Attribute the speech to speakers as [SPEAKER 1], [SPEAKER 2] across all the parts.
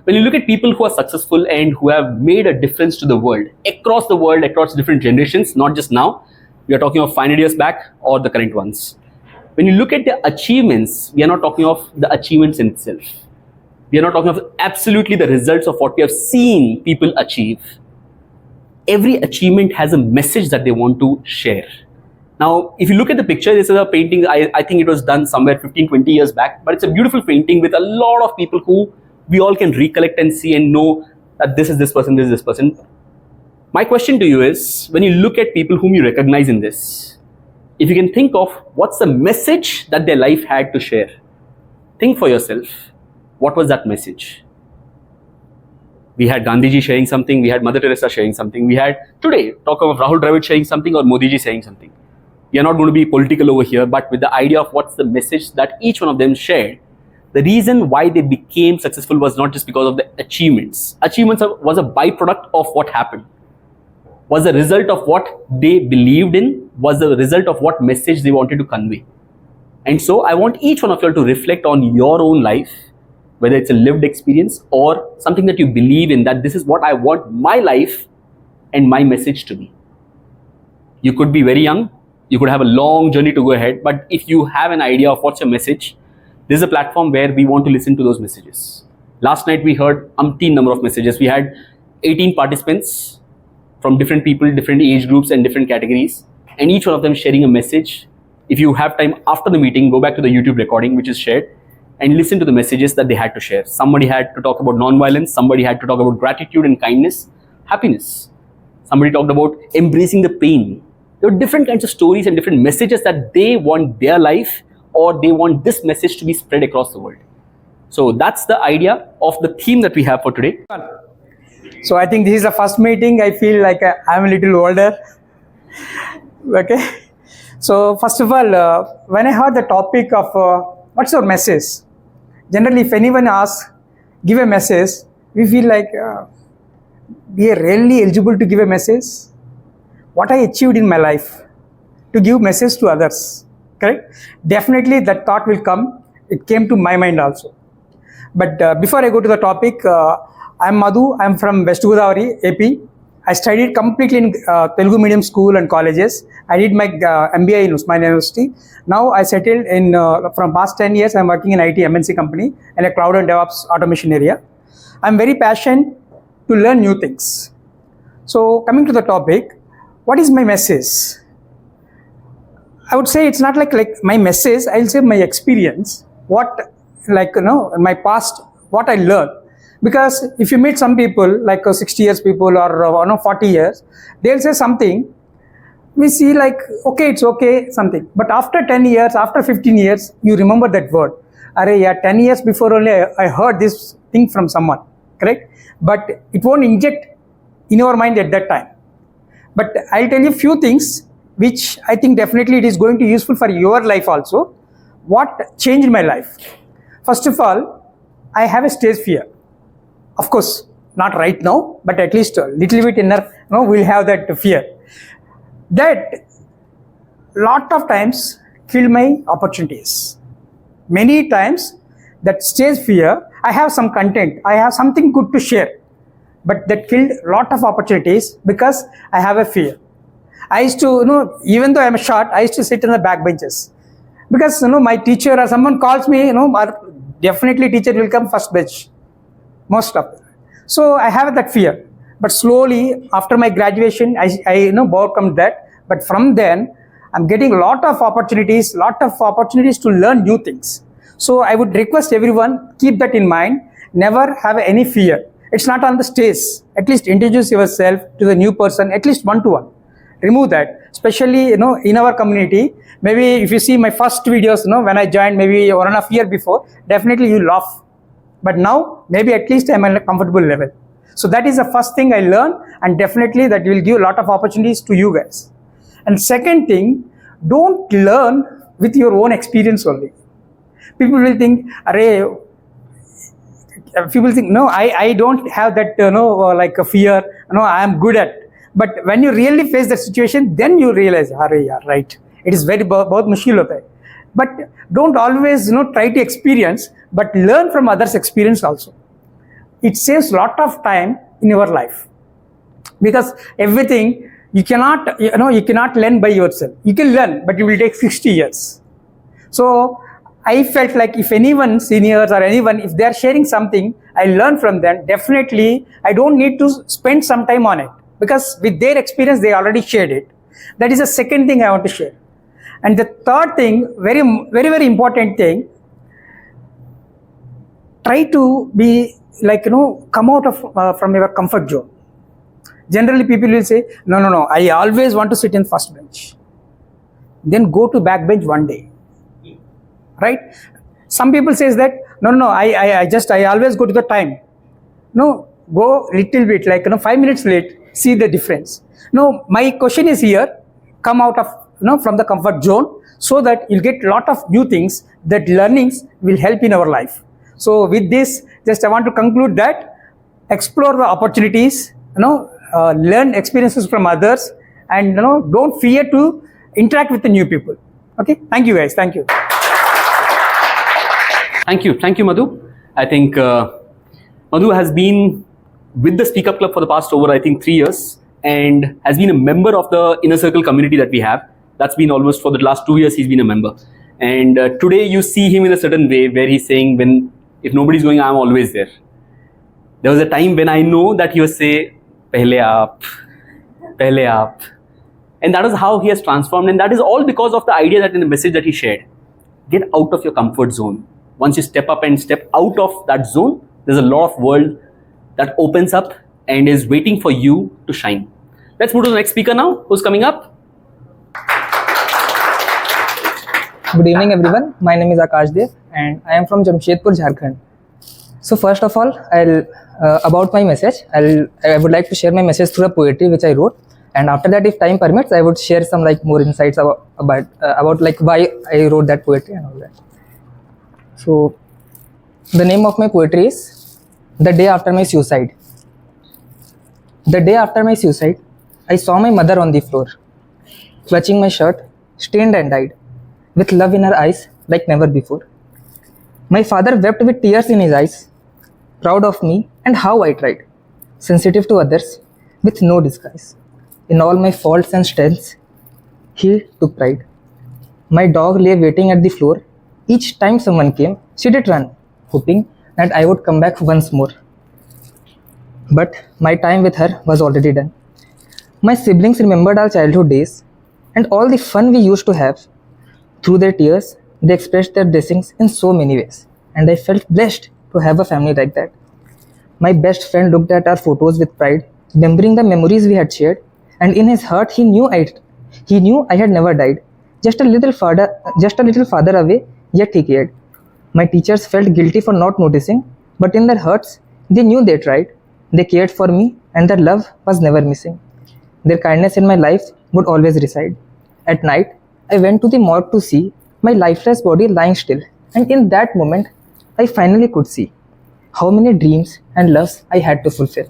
[SPEAKER 1] When you look at people who are successful and who have made a difference to the world, across different generations, not just now, we are talking of 500 years back or the current ones. When you look at their achievements, we are not talking of the achievements in itself. We are not talking of absolutely the results of what we have seen people achieve. Every achievement has a message that they want to share. Now, if you look at the picture, this is a painting, I think it was done somewhere 15, 20 years back, but it's a beautiful painting with a lot of people who we all can recollect and see and know that this is this person, this is this person. My question to you is, when you look at people whom you recognize in this, if you can think of what's the message that their life had to share, think for yourself, what was that message? We had Gandhiji sharing something, we had Mother Teresa sharing something, we had today talk of Rahul Dravid sharing something or Modiji saying something. We are not going to be political over here, but with the idea of what's the message that each one of them shared. The reason why they became successful was not just because of the achievements. Achievements was a byproduct of what happened. Was the result of what they believed in, was the result of what message they wanted to convey. And so I want each one of you to reflect on your own life, whether it's a lived experience or something that you believe in, that this is what I want my life and my message to be. You could be very young, you could have a long journey to go ahead, but if you have an idea of what's your message, this is a platform where we want to listen to those messages. Last night we heard umpteen number of messages. We had 18 participants from different people, different age groups and different categories, and each one of them sharing a message. If you have time after the meeting, go back to the YouTube recording which is shared and listen to the messages that they had to share. Somebody had to talk about non-violence, somebody had to talk about gratitude and kindness, happiness. Somebody talked about embracing the pain. There were different kinds of stories and different messages that they want their life or they want this message to be spread across the world. So that's the idea of the theme that we have for today.
[SPEAKER 2] So I think this is the first meeting. I feel like I'm a little older. Okay. So first of all, when I heard the topic of what's your message? Generally, if anyone asks, give a message, we feel like we are really eligible to give a message. What I achieved in my life to give message to others. Correct? Definitely that thought will come. It came to my mind also. But before I go to the topic, I'm Madhu. I'm from West Godavari, AP. I studied completely in Telugu medium school and colleges. I did my MBA in Usmania University. Now I settled in, from past 10 years, I'm working in IT MNC company in a cloud and DevOps automation area. I'm very passionate to learn new things. So coming to the topic, what is my message? I would say it's not like my message, I'll say my experience, what my past, what I learned. Because if you meet some people like 60 years people or 40 years, they'll say something, we see like, okay, it's okay, something. But after 10 years, after 15 years, you remember that word. Arey, yeah, 10 years before only I heard this thing from someone, correct? But it won't inject in your mind at that time. But I'll tell you few things which I think definitely it is going to be useful for your life also. What changed my life? First of all, I have a stage fear. Of course, not right now, but at least a little bit inner, we'll have that fear. That lot of times killed my opportunities. Many times that stage fear, I have some content, I have something good to share, but that killed lot of opportunities because I have a fear. I used to, even though I'm short, I used to sit in the back benches because, my teacher or someone calls me, definitely teacher will come first bench, most of them. So I have that fear. But slowly, after my graduation, I overcome that. But from then, I'm getting a lot of opportunities to learn new things. So I would request everyone, keep that in mind. Never have any fear. It's not on the stage. At least introduce yourself to the new person, at least one-to-one. Remove that. Especially, in our community, maybe if you see my first videos, when I joined maybe 1.5 years before, definitely you laugh. But now, maybe at least I'm at a comfortable level. So that is the first thing I learned, and definitely that will give a lot of opportunities to you guys. And second thing, don't learn with your own experience only. People will think, no, I don't have that, like a fear, I am good at. But when you really face the situation, then you realize, yeah, right. It is very bahut mushkil hota hai. But don't always, try to experience, but learn from others' experience also. it saves lot of time in your life, because everything you cannot learn by yourself. You can learn, but it will take 60 years. So I felt like if anyone, seniors or anyone, if they are sharing something, I learn from them, definitely I don't need to spend some time on it, because with their experience they already shared it. That is the second thing I want to share. And the third thing, very, very, very important thing, try to be like, come out of from your comfort zone. Generally people will say, no, I always want to sit in first bench. Then go to back bench one day. Right? Some people says that, no, I always go to the time. No, go little bit, like 5 minutes late, see the difference. No, my question is here, come out of, from the comfort zone, so that you'll get lot of new things, that learnings will help in our life. So with this, just I want to conclude that, explore the opportunities, learn experiences from others, and don't fear to interact with the new people. Okay, thank you guys, thank you.
[SPEAKER 1] Thank you, Madhu. I think Madhu has been with the Speak Up Club for the past over, I think, 3 years, and has been a member of the inner circle community that we have. That's been almost for the last 2 years he's been a member. And today you see him in a certain way where he's saying, if nobody's going, I'm always there. There was a time when I know that he was say, pehle aap. And that is how he has transformed. And that is all because of the idea that in the message that he shared. Get out of your comfort zone. Once you step up and step out of that zone, there's a lot of world that opens up and is waiting for you to shine. Let's move to the next speaker now. Who's coming up?
[SPEAKER 3] Good evening, everyone. My name is Akash Dev, and I am from Jamshedpur, Jharkhand. So first of all, about my message, I would like to share my message through a poetry which I wrote, and after that, if time permits, I would share some more insights about why I wrote that poetry and all that. So the name of my poetry is The Day After My Suicide. The day after my suicide, I saw my mother on the floor, clutching my shirt, stained and dyed, with love in her eyes like never before. My father wept with tears in his eyes, proud of me and how I tried, sensitive to others, with no disguise. In all my faults and strengths, he took pride. My dog lay waiting at the floor. Each time someone came, she did run, hoping that I would come back once more. But my time with her was already done. My siblings remembered our childhood days and all the fun we used to have. Through their tears, they expressed their blessings in so many ways, and I felt blessed to have a family like that. My best friend looked at our photos with pride, remembering the memories we had shared, and in his heart he knew I had never died, just a little farther away, yet he cared. My teachers felt guilty for not noticing, but in their hearts they knew they tried. They cared for me, and their love was never missing. Their kindness in my life would always reside. At night, I went to the morgue to see my lifeless body lying still, and in that moment, I finally could see how many dreams and loves I had to fulfill.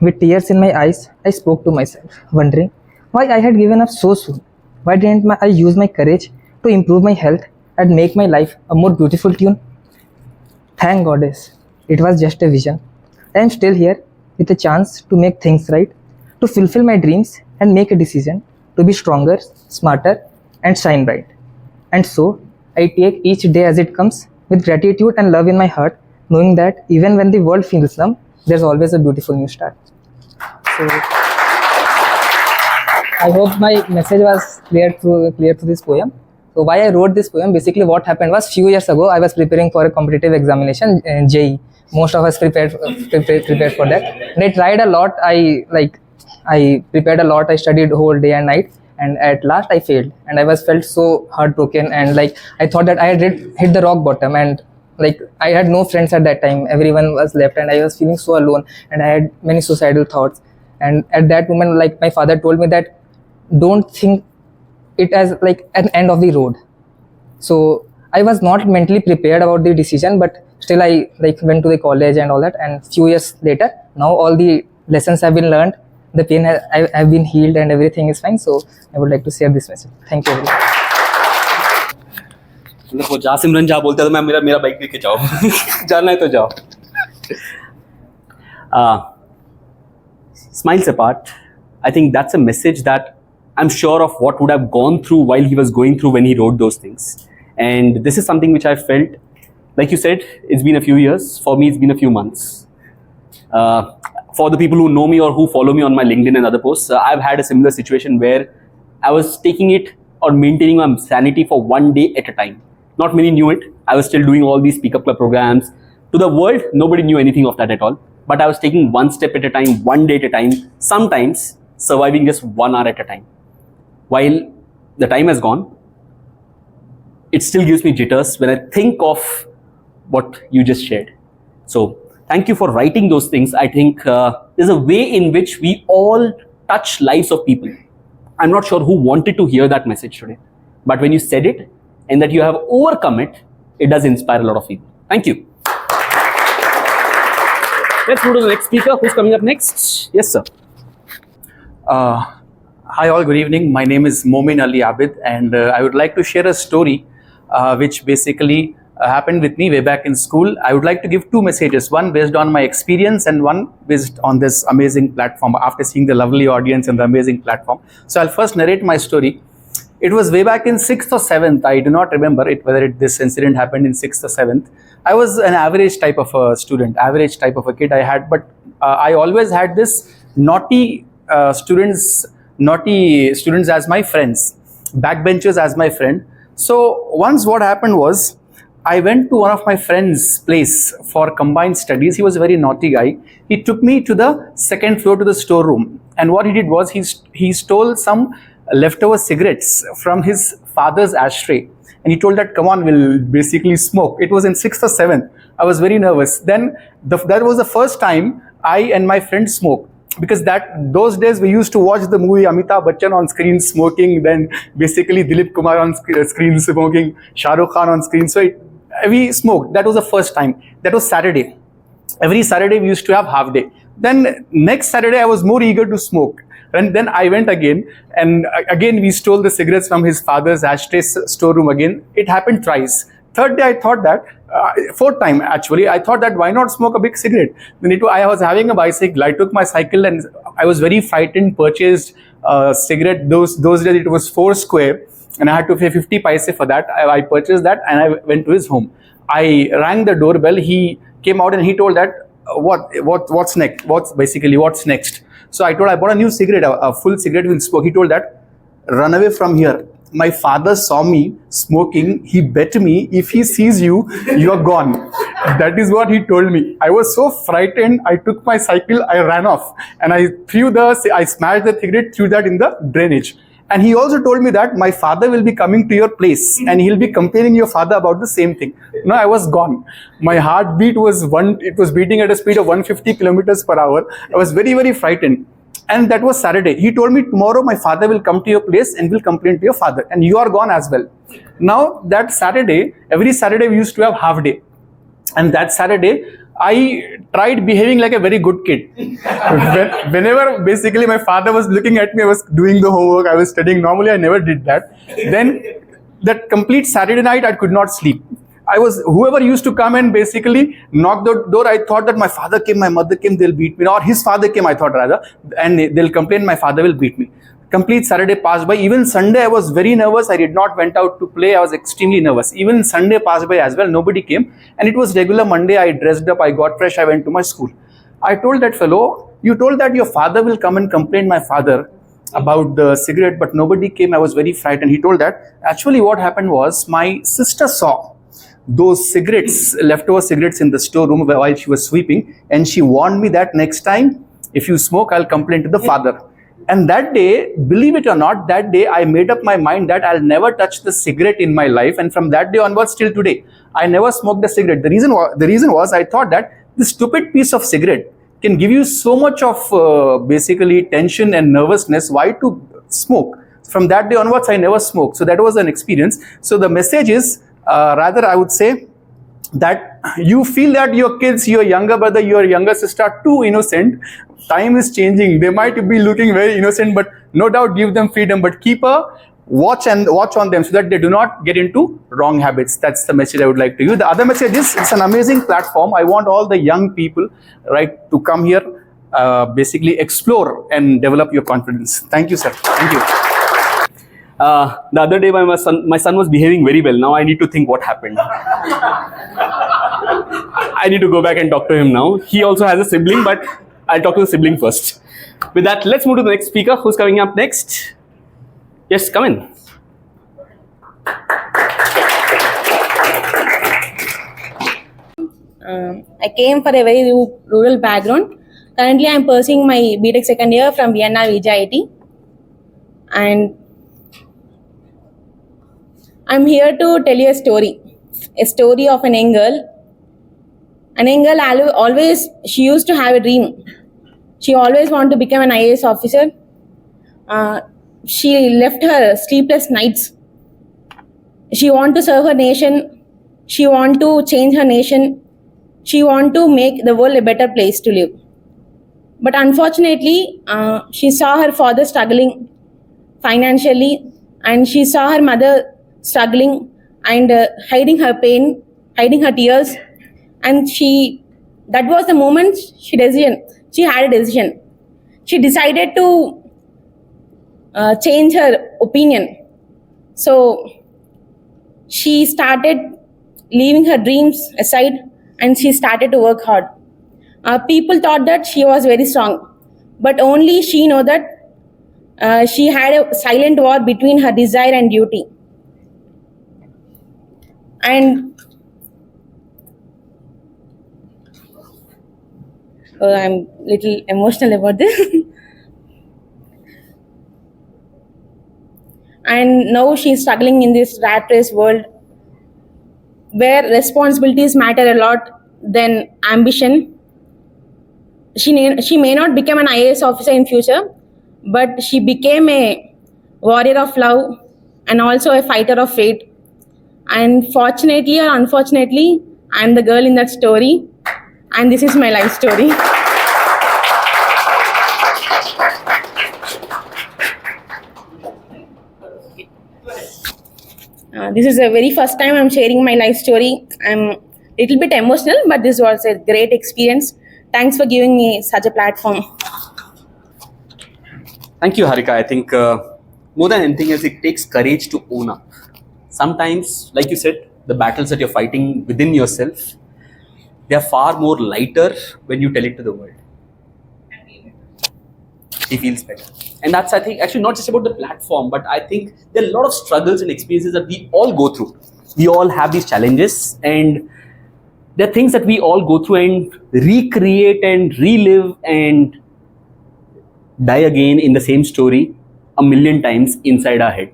[SPEAKER 3] With tears in my eyes, I spoke to myself, wondering why I had given up so soon. Why didn't I use my courage to improve my health and make my life a more beautiful tune? Thank Goddess, it was just a vision. I am still here with a chance to make things right, to fulfill my dreams and make a decision to be stronger, smarter, and shine bright. And so, I take each day as it comes with gratitude and love in my heart, knowing that even when the world feels numb, there's always a beautiful new start. So, I hope my message was clear through this poem. So why I wrote this poem, basically what happened was, few years ago, I was preparing for a competitive examination in Jain. Most of us prepared for that. And I tried a lot. I prepared a lot. I studied whole day and night. And at last I failed. And I felt so heartbroken. And I thought that I had hit the rock bottom. And I had no friends at that time. Everyone was left. And I was feeling so alone. And I had many suicidal thoughts. And at that moment, my father told me that don't think it as an end of the road. So I was not mentally prepared about the decision, but still I went to the college and all that. And few years later, now all the lessons have been learned, the pain have been healed, and everything is fine. So I would like to share this message. Thank you everyone.
[SPEAKER 1] वो जा सिमरन जा बोलता है तो मैं मेरा bike लेके जाओ जाना है तो जाओ Smiles apart, I think that's a message that I'm sure of what would have gone through while he was going through when he wrote those things. And this is something which I felt, like you said, it's been a few years. For me, it's been a few months. For the people who know me or who follow me on my LinkedIn and other posts, I've had a similar situation where I was taking it or maintaining my sanity for one day at a time. Not many knew it. I was still doing all these Speak-up Club programs. To the world, nobody knew anything of that at all. But I was taking one step at a time, one day at a time, sometimes surviving just 1 hour at a time. While the time has gone, it still gives me jitters when I think of what you just shared. So thank you for writing those things. I think there's a way in which we all touch lives of people. I'm not sure who wanted to hear that message today, but when you said it and that you have overcome it, it does inspire a lot of people. Thank you. Let's move to the next speaker. Who's coming up next? Yes, sir.
[SPEAKER 4] Hi all, good evening. My name is Momin Ali Abid, and I would like to share a story which basically happened with me way back in school. I would like to give two messages, one based on my experience and one based on this amazing platform after seeing the lovely audience and the amazing platform. So I'll first narrate my story. It was way back in 6th or 7th. I do not remember whether this incident happened in 6th or 7th. I was an average type of a student, average type of a kid I had, but I always had this naughty students as my friends, backbenchers as my friend. So once what happened was, I went to one of my friend's place for combined studies. He was a very naughty guy. He took me to the second floor to the storeroom, and what he did was he stole some leftover cigarettes from his father's ashtray, and he told that, come on, we'll basically smoke. It was in 6th or 7th. I was very nervous. Then that was the first time I and my friend smoked. Because those days we used to watch the movie Amitabh Bachchan on screen smoking, then basically Dilip Kumar on screen smoking, Shah Rukh Khan on screen. So we smoked. That was the first time. That was Saturday. Every Saturday we used to have half day. Then next Saturday I was more eager to smoke. And then I went again, and again we stole the cigarettes from his father's ashtray storeroom again. It happened twice. Third day I thought that, fourth time actually, I thought that why not smoke a big cigarette? Then I was having a bicycle. I took my cycle and I was very frightened, purchased a cigarette. Those days it was 4 square and I had to pay 50 paise for that. I purchased that and I went to his home. I rang the doorbell. He came out and he told that, what's next? What's next? So I bought a new cigarette, a full cigarette with smoke. He told that, run away from here. My father saw me smoking. He bet me, if he sees you, you're gone. That is what he told me. I was so frightened. I took my cycle, I ran off, and I smashed the cigarette, threw that in the drainage. And he also told me that my father will be coming to your place and he'll be complaining your father about the same thing. No, I was gone. My heartbeat was beating at a speed of 150 kilometers per hour. I was very, very frightened. And that was Saturday. He told me, tomorrow my father will come to your place and will complain to your father. And you are gone as well. Now that Saturday, every Saturday we used to have half day. And that Saturday, I tried behaving like a very good kid. Whenever basically my father was looking at me, I was doing the homework, I was studying. Normally I never did that. Then that complete Saturday night, I could not sleep. Whoever used to come and basically knock the door, I thought that my father came, my mother came, they'll beat me. Or his father came, I thought rather, and they'll complain, my father will beat me. Complete Saturday passed by. Even Sunday, I was very nervous. I did not went out to play. I was extremely nervous. Even Sunday passed by as well. Nobody came. And it was regular Monday. I dressed up. I got fresh. I went to my school. I told that fellow, you told that your father will come and complain my father about the cigarette, but nobody came. I was very frightened. He told that actually what happened was my sister saw those cigarettes, leftover cigarettes in the storeroom while she was sweeping, and she warned me that next time, if you smoke, I'll complain to the father. And that day, believe it or not, that day I made up my mind that I'll never touch the cigarette in my life. And from that day onwards till today, I never smoked a cigarette. The reason was I thought that this stupid piece of cigarette can give you so much of basically tension and nervousness. Why to smoke? From that day onwards, I never smoked. So that was an experience. So the message is, rather I would say that you feel that your kids, your younger brother, your younger sister are too innocent. Time is changing. They might be looking very innocent, but no doubt give them freedom. But keep a watch on them so that they do not get into wrong habits. That's the message I would like to give. The other message is, it's an amazing platform. I want all the young people, right, to come here, basically explore and develop your confidence. Thank you, sir. Thank you.
[SPEAKER 1] The other day, my son was behaving very well. Now I need to think what happened. I need to go back and talk to him now. He also has a sibling, but I'll talk to the sibling first. With that, let's move to the next speaker. Who's coming up next? Yes, come in.
[SPEAKER 5] I came for a very rural background. Currently, I am pursuing my BTech second year from Vijaya, and I'm here to tell you a story of an young girl. An young girl always, she used to have a dream. She always wanted to become an IAS officer. She left her sleepless nights. She wanted to serve her nation. She wanted to change her nation. She wanted to make the world a better place to live. But unfortunately, she saw her father struggling financially, and she saw her mother struggling and hiding her pain, hiding her tears. And that was the moment she had a decision. She decided to change her opinion. So she started leaving her dreams aside and she started to work hard. People thought that she was very strong, but only she knew that she had a silent war between her desire and duty. And I'm a little emotional about this. And now she's struggling in this rat race world where responsibilities matter a lot than ambition. She may not become an IAS officer in future, but she became a warrior of love and also a fighter of fate. And fortunately or unfortunately, I'm the girl in that story, and this is my life story. This is the very first time I'm sharing my life story. I'm a little bit emotional, but this was a great experience. Thanks for giving me such a platform.
[SPEAKER 1] Thank you, Harika. I think more than anything else, it takes courage to own up. Sometimes, like you said, the battles that you're fighting within yourself, they are far more lighter when you tell it to the world. He feels better. And that's, I think, actually not just about the platform, but I think there are a lot of struggles and experiences that we all go through. We all have these challenges, and there are things that we all go through and recreate and relive and die again in the same story a million times inside our head.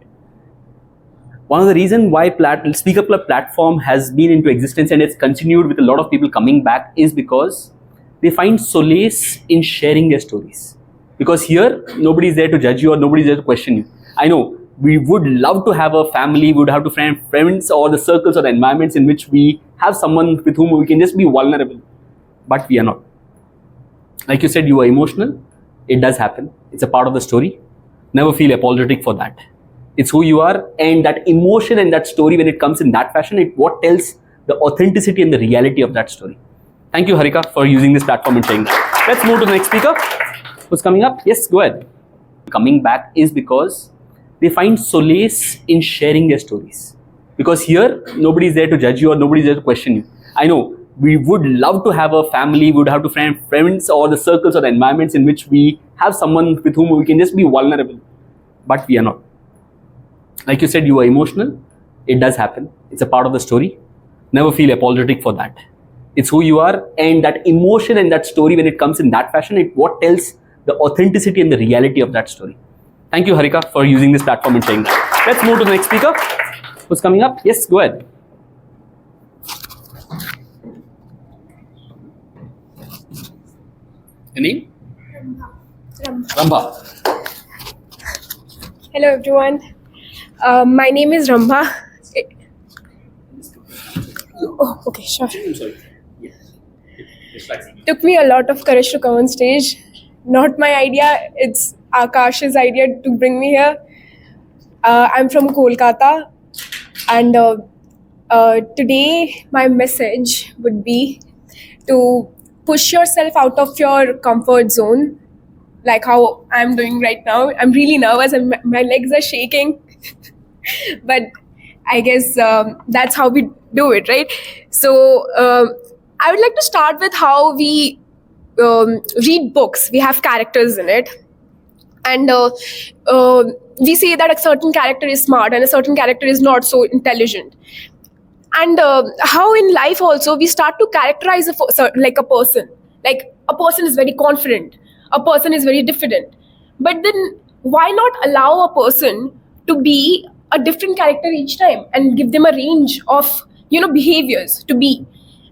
[SPEAKER 1] One of the reasons why Speak Up Club platform has been into existence and it's continued with a lot of people coming back is because they find solace in sharing their stories. Because here, nobody is there to judge you or nobody is there to question you. I know we would love to have a family, we would have to find friends or the circles or the environments in which we have someone with whom we can just be vulnerable. But we are not. Like you said, you are emotional. It does happen. It's a part of the story. Never feel apologetic for that. It's who you are, and that emotion and that story, when it comes in that fashion, it what tells the authenticity and the reality of that story. Thank you, Harika, for using this platform and saying that. Let's move to the next speaker. Who's coming up? Yes, go ahead. Coming back is because they find solace in sharing their stories. Because here, nobody is there to judge you or nobody is there to question you. I know we would love to have a family, we would have to find friends or the circles or the environments in which we have someone with whom we can just be vulnerable. But we are not. Like you said, you are emotional. It does happen. It's a part of the story. Never feel apologetic for that. It's who you are, and that emotion and that story, when it comes in that fashion, it what tells the authenticity and the reality of that story. Thank you, Harika, for using this platform and saying that. Let's move to the next speaker. Who's coming up? Yes, go ahead. Your name? Rambha.
[SPEAKER 6] Hello everyone. My name is Rambha. Oh, okay, sure.
[SPEAKER 1] I'm sorry.
[SPEAKER 6] Took me a lot of courage to come on stage. Not my idea, it's Akash's idea to bring me here. I'm from Kolkata, and today my message would be to push yourself out of your comfort zone, like how I'm doing right now. I'm really nervous and my legs are shaking, but I guess that's how we do it, right? So I would like to start with how we read books. We have characters in it, and we say that a certain character is smart and a certain character is not so intelligent. And how in life also we start to characterize a person. Like a person is very confident, a person is very diffident. But then why not allow a person to be a different character each time and give them a range of behaviors to be?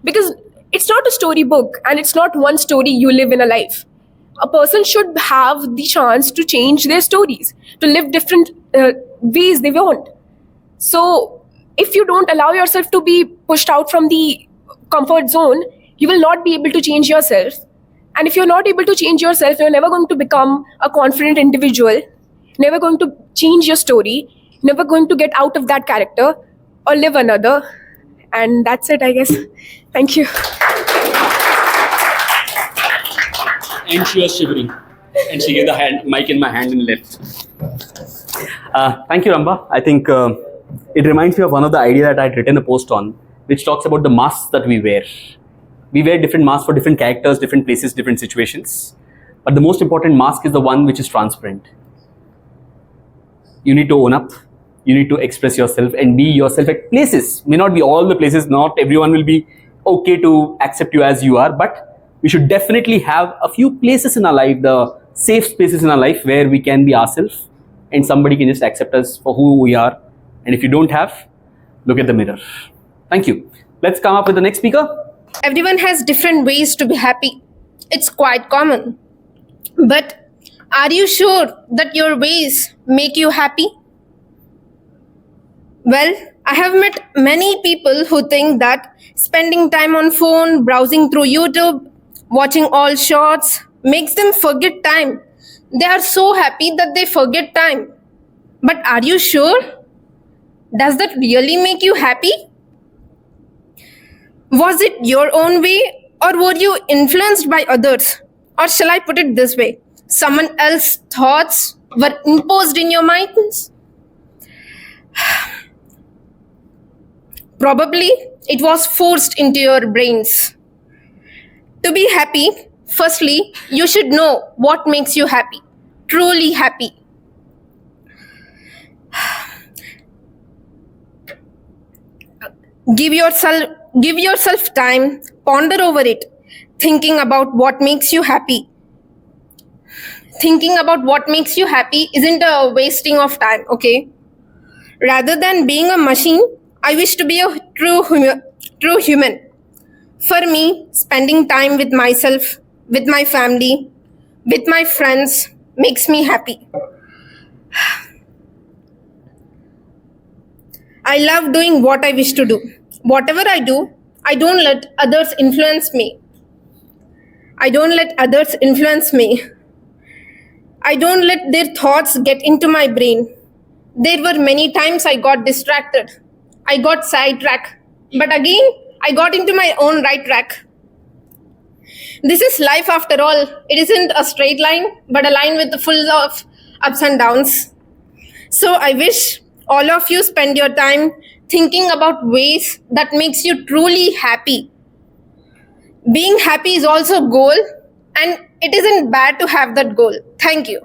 [SPEAKER 6] Because it's not a storybook and it's not one story you live in a life. A person should have the chance to change their stories, to live different ways they want. So if you don't allow yourself to be pushed out from the comfort zone, you will not be able to change yourself. And if you're not able to change yourself, you're never going to become a confident individual, never going to change your story, never going to get out of that character or live another. And that's it, I guess. Thank you.
[SPEAKER 1] And she was shivering. And she gave the mic in my hand and left. Thank you, Rambha. I think it reminds me of one of the ideas that I'd written a post on, which talks about the masks that we wear. We wear different masks for different characters, different places, different situations. But the most important mask is the one which is transparent. You need to own up. You need to express yourself and be yourself at places. May not be all the places. Not everyone will be okay to accept you as you are. But we should definitely have a few places in our life, the safe spaces in our life where we can be ourselves and somebody can just accept us for who we are. And if you don't have, look at the mirror. Thank you. Let's come up with the next speaker.
[SPEAKER 7] Everyone has different ways to be happy. It's quite common. But are you sure that your ways make you happy? Well, I have met many people who think that spending time on phone, browsing through YouTube, watching all shorts makes them forget time. They are so happy that they forget time. But are you sure? Does that really make you happy? Was it your own way, or were you influenced by others? Or shall I put it this way? Someone else's thoughts were imposed in your minds? Probably it was forced into your brains. To be happy, firstly, you should know what makes you happy, truly happy. Give yourself time, ponder over it, thinking about what makes you happy. Thinking about what makes you happy isn't a wasting of time, okay? Rather than being a machine, I wish to be a true human. For me, spending time with myself, with my family, with my friends makes me happy. I love doing what I wish to do. Whatever I do, I don't let others influence me. I don't let their thoughts get into my brain. There were many times I got distracted. I got sidetracked. But again, I got into my own right track. This is life after all. It isn't a straight line, but a line with full of ups and downs. So I wish all of you spend your time thinking about ways that makes you truly happy. Being happy is also a goal, and it isn't bad to have that goal. Thank you.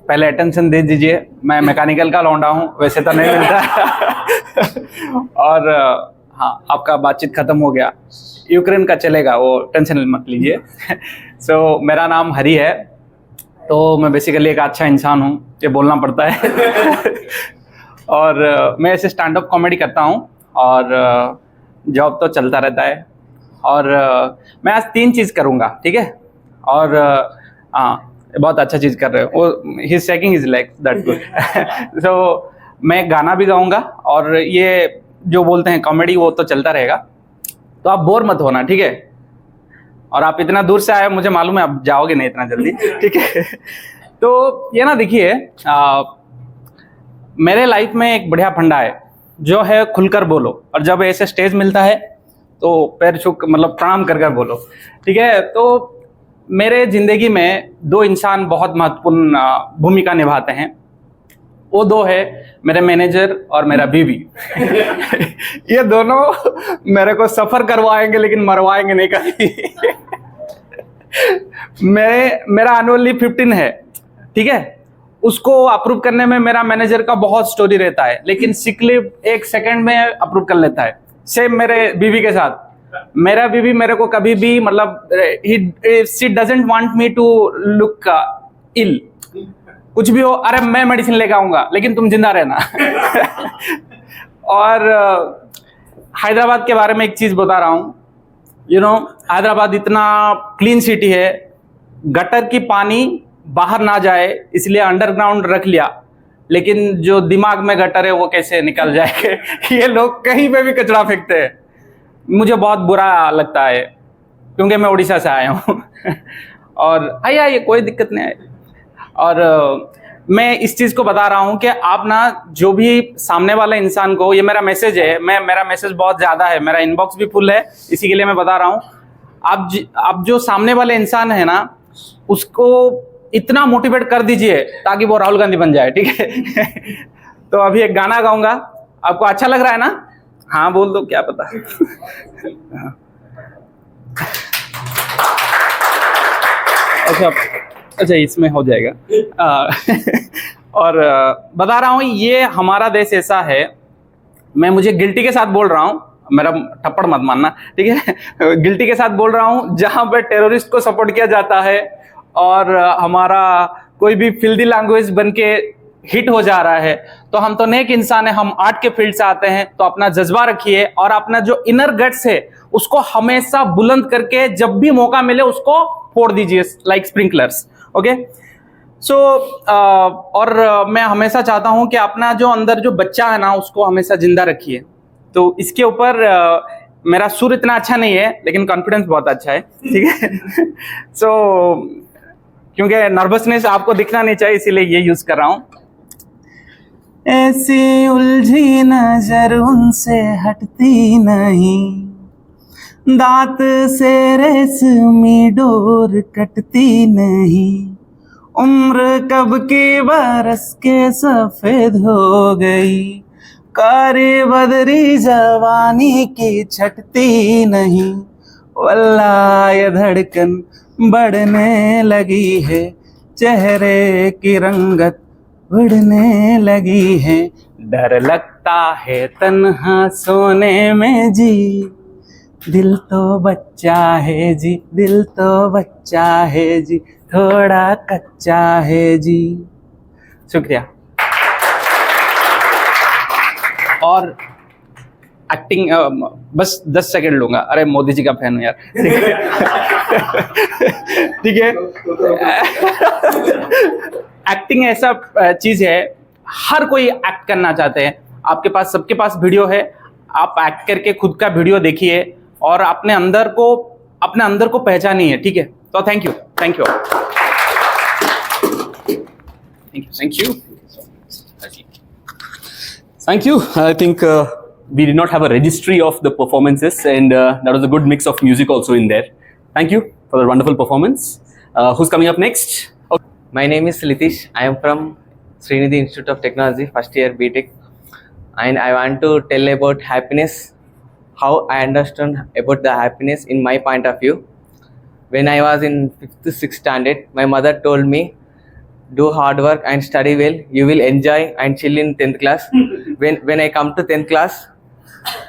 [SPEAKER 8] पहले attention दे दीजिए, मैं mechanical का लौंडा हूँ, वैसे तो नहीं मिलता। और हाँ, आपका बातचीत खत्म हो गया, यूक्रेन का चलेगा, वो टेंशन मत लीजिए। सो मेरा नाम हरी है, तो मैं बेसिकली एक अच्छा इंसान हूँ, ये बोलना पड़ता है। और मैं ऐसे स्टैंड अप कॉमेडी करता हूँ और जॉब तो चलता रहता है। और मैं आज 3 चीज़ करूँगा, ठीक है? और हाँ, बहुत अच्छा चीज़ कर रहे हो, वो ही सेकिंग इज लाइक दैट गुड। सो मैं गाना भी गाऊँगा और ये जो बोलते हैं कॉमेडी वो तो चलता रहेगा, तो आप बोर मत होना, ठीक है? और आप इतना दूर से आए, मुझे मालूम है आप जाओगे नहीं इतना जल्दी, ठीक है? तो ये ना देखिए, मेरे लाइफ में एक बढ़िया फंडा है जो है खुलकर बोलो, और जब ऐसे स्टेज मिलता है तो पैर छू मतलब प्रणाम कर कर बोलो, ठीक है। तो मेरे जिंदगी में दो इंसान बहुत महत्वपूर्ण भूमिका निभाते हैं। वो दो है मेरे मैनेजर और मेरा बीवी। ये दोनों मेरे को सफर करवाएंगे लेकिन मरवाएंगे नहीं कभी। मेरा एनुअल लीव 15 है, ठीक है। उसको अप्रूव करने में मेरा मैनेजर का बहुत स्टोरी रहता है, लेकिन सिक लीव 1 सेकंड में अप्रूव कर लेता है। सेम मेरे बीवी के साथ, मेरा बीवी मेरे को कभी भी मतलब she doesn't want me to look ill, कुछ भी हो, अरे मैं मेडिसिन लेके आऊंगा लेकिन तुम जिंदा रहना। और हैदराबाद के बारे में एक चीज बता रहा हूँ, यू नो, हैदराबाद इतना क्लीन सिटी है, गटर की पानी बाहर ना जाए इसलिए अंडरग्राउंड रख लिया, लेकिन जो दिमाग में गटर है वो कैसे निकल जाएगा। ये लोग कहीं पे भी कचरा फेंकते हैं, मुझे बहुत बुरा लगता है क्योंकि मैं उड़ीसा से आया हूँ। और आइए कोई दिक्कत नहीं है। और मैं इस चीज को बता रहा हूं कि आप ना जो भी सामने वाले इंसान को, ये मेरा मैसेज है, मेरा मैसेज बहुत ज्यादा है, मेरा इनबॉक्स भी फुल है, इसी के लिए मैं बता रहा हूं। आप जो सामने वाले इंसान है ना, उसको इतना मोटिवेट कर दीजिए ताकि वो राहुल गांधी बन जाए, ठीक है। तो अभी एक गाना गाऊंगा, आपको अच्छा लग रहा है ना? हाँ बोल दो, क्या पता। अच्छा इसमें हो जाएगा। और बता रहा हूँ, ये हमारा देश ऐसा है, मैं मुझे गिल्टी के साथ बोल रहा हूँ, मेरा थप्पड़ मत मानना, ठीक है। गिल्टी के साथ बोल रहा हूँ, जहाँ पे टेररिस्ट को सपोर्ट किया जाता है और हमारा कोई भी फिल्दी लैंग्वेज बन के हिट हो जा रहा है, तो हम तो नेक इंसान है, हम आर्ट के फील्ड से आते हैं, तो अपना जज्बा रखिए और अपना जो इनर गट्स है उसको हमेशा बुलंद करके जब भी मौका मिले उसको फोड़ दीजिए, लाइक स्प्रिंकलर्स, ओके। सो और मैं हमेशा चाहता हूं कि अपना जो अंदर जो बच्चा है ना उसको हमेशा जिंदा रखिए। तो इसके ऊपर मेरा सुर इतना अच्छा नहीं है लेकिन कॉन्फिडेंस बहुत अच्छा है, ठीक है। सो क्योंकि नर्वसनेस आपको दिखना नहीं चाहिए इसीलिए ये यूज कर रहा हूं। ऐसी उलझी नजर उनसे हटती नहीं, दांत से रेशमी डोर कटती नहीं, उम्र कब की बरस के सफेद हो गई, कारी बदरी जवानी की छटती नहीं, वल्लाह ये धड़कन बढ़ने लगी है, चेहरे की रंगत उड़ने लगी है, डर लगता है तन्हा सोने में जी, दिल तो बच्चा है जी, दिल तो बच्चा है जी, थोड़ा कच्चा है जी। शुक्रिया। और एक्टिंग बस 10 सेकंड लूंगा, अरे मोदी जी का फैन हूं यार, ठीक है। एक्टिंग ऐसा चीज है, हर कोई एक्ट करना चाहते हैं, आपके पास सबके पास वीडियो है, आप एक्ट करके खुद का वीडियो देखिए और अपने अंदर को पहचानिए, ठीक है। तो thank you thank
[SPEAKER 1] you. I think we did not have a registry of the performances, and that was a good mix of music also in there. Thank you for the wonderful performance. Who's coming up next? Okay.
[SPEAKER 9] My name is Lithish. I am from Srinidhi Institute of Technology, first year BTech, and I want to tell about happiness, how I understand about the happiness in my point of view. When I was in 5th to 6th standard, my mother told me, do hard work and study well, you will enjoy and chill in 10th class. When I come to 10th class,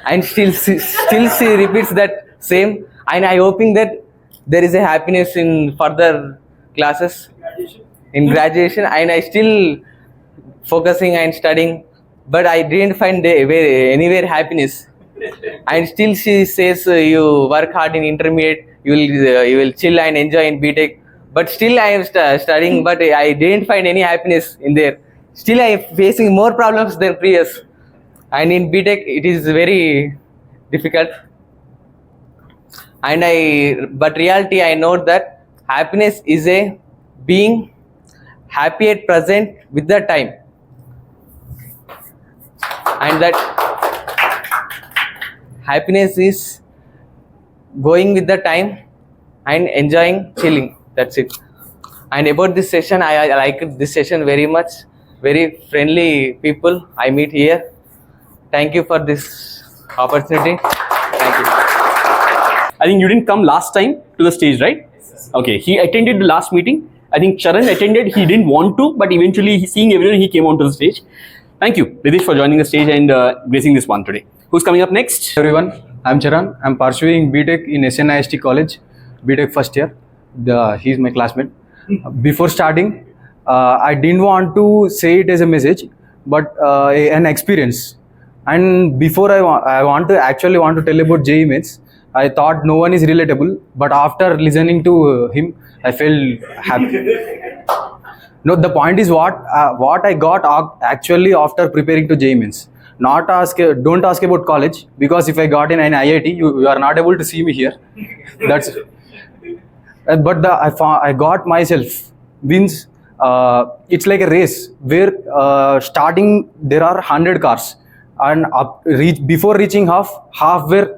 [SPEAKER 9] and still she repeats that same, and I hoping that there is a happiness in further classes, in graduation, and I still focusing and studying, but I didn't find anywhere happiness. And still she says, you work hard in intermediate, you will chill and enjoy in BTech. But still I am studying, but I didn't find any happiness in there. Still I am facing more problems than previous. And in BTech it is very difficult. And but reality I know that happiness is a being happy at present with the time, and that happiness is going with the time and enjoying chilling. That's it. And about this session, I like this session very much. Very friendly people I meet here. Thank you for this opportunity. Thank you.
[SPEAKER 1] I think you didn't come last time to the stage, right? Okay, he attended the last meeting. I think Charan attended, he didn't want to, but eventually seeing everyone, he came onto the stage. Thank you, Lithish, for joining the stage and gracing this one today. Who's coming up next?
[SPEAKER 10] Everyone, I'm Charan. I'm pursuing BTech in SNIST College, BTech first year. He's my classmate. Before starting, I didn't want to say it as a message, but an experience. And before I want to tell about JEE Mains. I thought no one is relatable, but after listening to him, I felt happy. No, the point is what I got actually after preparing to JEE Mains. Don't ask about college, because if I got in an IIT, you are not able to see me here. That's but I got myself means it's like a race where starting there are 100 cars, and before reaching half were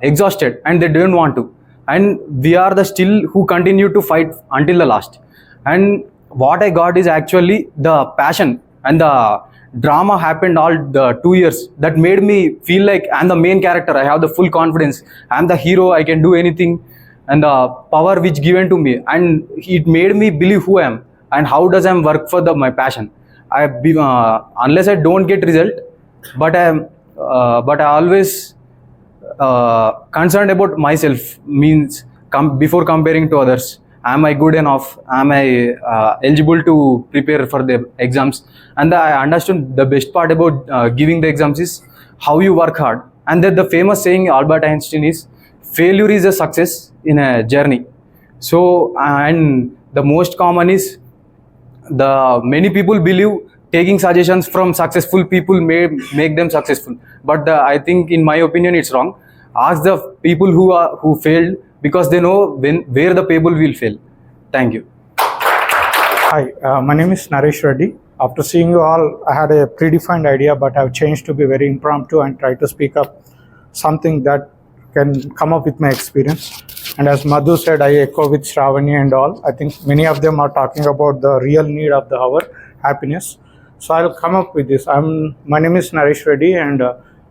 [SPEAKER 10] exhausted and they didn't want to, and we are the still who continue to fight until the last. And what I got is actually the passion, and the drama happened all the 2 years that made me feel like I'm the main character. I have the full confidence, I'm the hero, I can do anything, and the power which given to me, and it made me believe who I am and how does I work for my passion. Unless I don't get result, but I always concerned about myself, means before comparing to others. Am I good enough? Am I eligible to prepare for the exams? And I understood the best part about giving the exams is how you work hard. And that the famous saying Albert Einstein is, failure is a success in a journey. So, and the most common is the many people believe taking suggestions from successful people may make them successful. But I think in my opinion it's wrong. Ask the people who failed, because they know where the people will fail. Thank you.
[SPEAKER 11] Hi, my name is Naresh Reddy. After seeing you all, I had a predefined idea, but I've changed to be very impromptu and try to speak up something that can come up with my experience. And as Madhu said, I echo with Sravani and all. I think many of them are talking about the real need of the hour, happiness. So I'll come up with this. My name is Naresh Reddy, and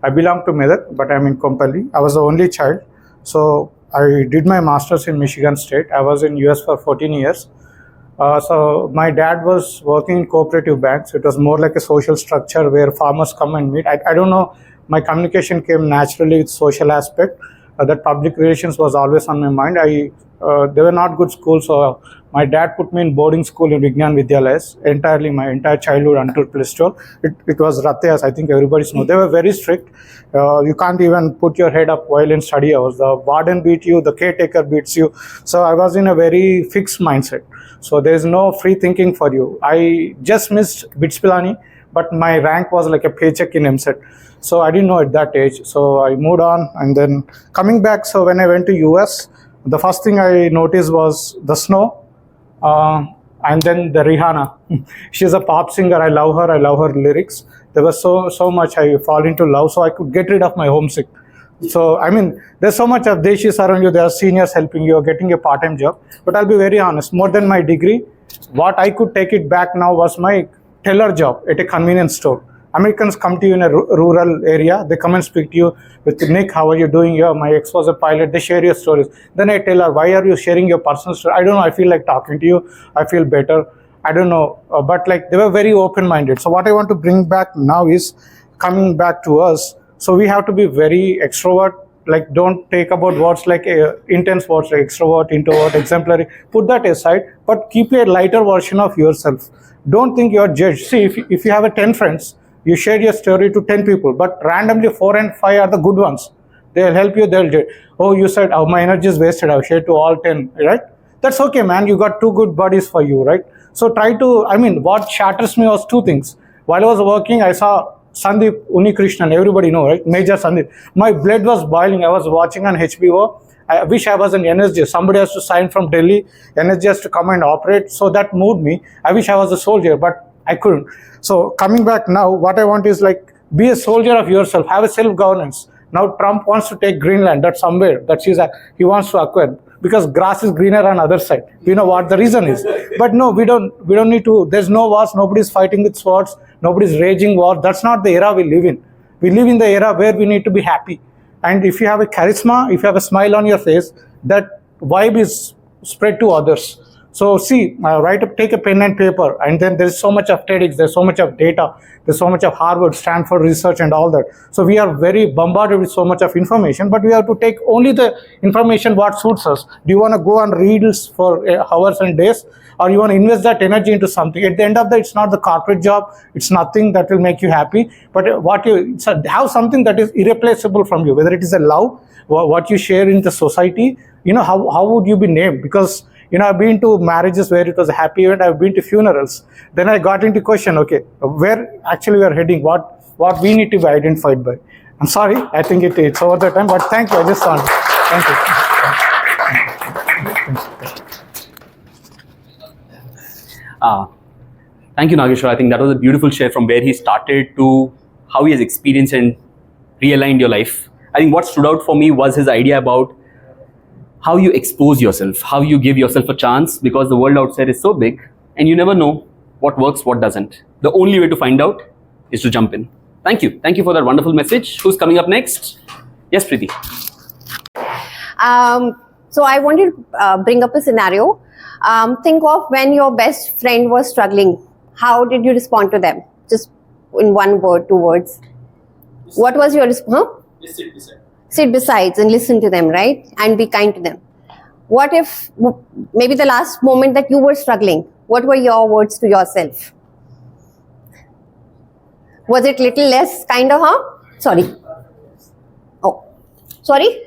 [SPEAKER 11] I belong to Medak, but I'm in Kompally. I was the only child. So I did my master's in Michigan State. I was in US for 14 years. So my dad was working in cooperative banks. It was more like a social structure where farmers come and meet. I don't know, my communication came naturally with social aspect. That public relations was always on my mind. They were not good schools, so my dad put me in boarding school in Vignan Vidyalayas, my entire childhood until plus 12. It was Ratyas, I think everybody knows. They were very strict. You can't even put your head up while in study hours. The warden beat you, the caretaker beats you. So I was in a very fixed mindset. So there is no free thinking for you. I just missed BITS Pilani, but my rank was like a paycheck in MSET. So I didn't know at that age. So I moved on, and then coming back. So when I went to US, the first thing I noticed was the snow, and then the Rihanna. She's a pop singer. I love her lyrics. There was so much I fall into love, so I could get rid of my homesick. So I mean, there's so much of Deshis around you. There are seniors helping you, getting a part-time job. But I'll be very honest, more than my degree, what I could take it back now was my teller job at a convenience store. Americans come to you in a rural area. They come and speak to you with, Nick, how are you doing? Yeah, my ex was a pilot. They share your stories. Then I tell her, why are you sharing your personal story? I don't know. I feel like talking to you. I feel better. I don't know. But like, they were very open-minded. So what I want to bring back now is coming back to us. So we have to be very extrovert. Like, don't take about words like intense words like extrovert, introvert, exemplary. Put that aside, but keep a lighter version of yourself. Don't think you're judged. See, if you have a 10 friends, you share your story to 10 people, but randomly 4 and 5 are the good ones. They'll help you, they'll judge. Oh, you said, oh, my energy is wasted, I've shared to all 10, right? That's okay, man. You got 2 good buddies for you, right? So try to, what shatters me was 2 things. While I was working, I saw Sandeep Unikrishnan, everybody know, right? Major Sandeep. My blood was boiling. I was watching on HBO, I wish I was an NSG. Somebody has to sign from Delhi, NSG has to come and operate. So that moved me. I wish I was a soldier, but I couldn't. So coming back now, what I want is like, be a soldier of yourself, have a self-governance. Now Trump wants to take Greenland, that's somewhere that he wants to acquire, because grass is greener on other side. You know what the reason is. But no, we don't need to. There's no wars, nobody's fighting with swords, nobody's raging war. That's not the era we live in. We live in the era where we need to be happy. And if you have a charisma, if you have a smile on your face, that vibe is spread to others. So see, take a pen and paper, and then there's so much of TEDx, there's so much of data, there's so much of Harvard, Stanford research and all that. So we are very bombarded with so much of information, but we have to take only the information what suits us. Do you want to go on reels for hours and days, or you want to invest that energy into something? At the end of that, it's not the corporate job, it's nothing that will make you happy, but have something that is irreplaceable from you, whether it is a love, what you share in the society. You know, how would you be named? Because I've been to marriages where it was a happy event. I've been to funerals. Then I got into question, okay, where actually we are heading, what we need to be identified by. I'm sorry, I think it's over the time, but thank you. I just want thank you.
[SPEAKER 1] Thank you, Nageshwar. I think that was a beautiful share from where he started to how he has experienced and realigned your life. I think what stood out for me was his idea about how you expose yourself, how you give yourself a chance, because the world outside is so big and you never know what works, what doesn't. The only way to find out is to jump in. Thank you. Thank you for that wonderful message. Who's coming up next? Yes, Preeti.
[SPEAKER 12] So I wanted to bring up a scenario. Think of when your best friend was struggling. How did you respond to them? Just in one word, 2 words. What was your response? Sit beside and listen to them, right? And be kind to them. What if maybe the last moment that you were struggling, what were your words to yourself? Was it little less kind of, Sorry. Oh, sorry?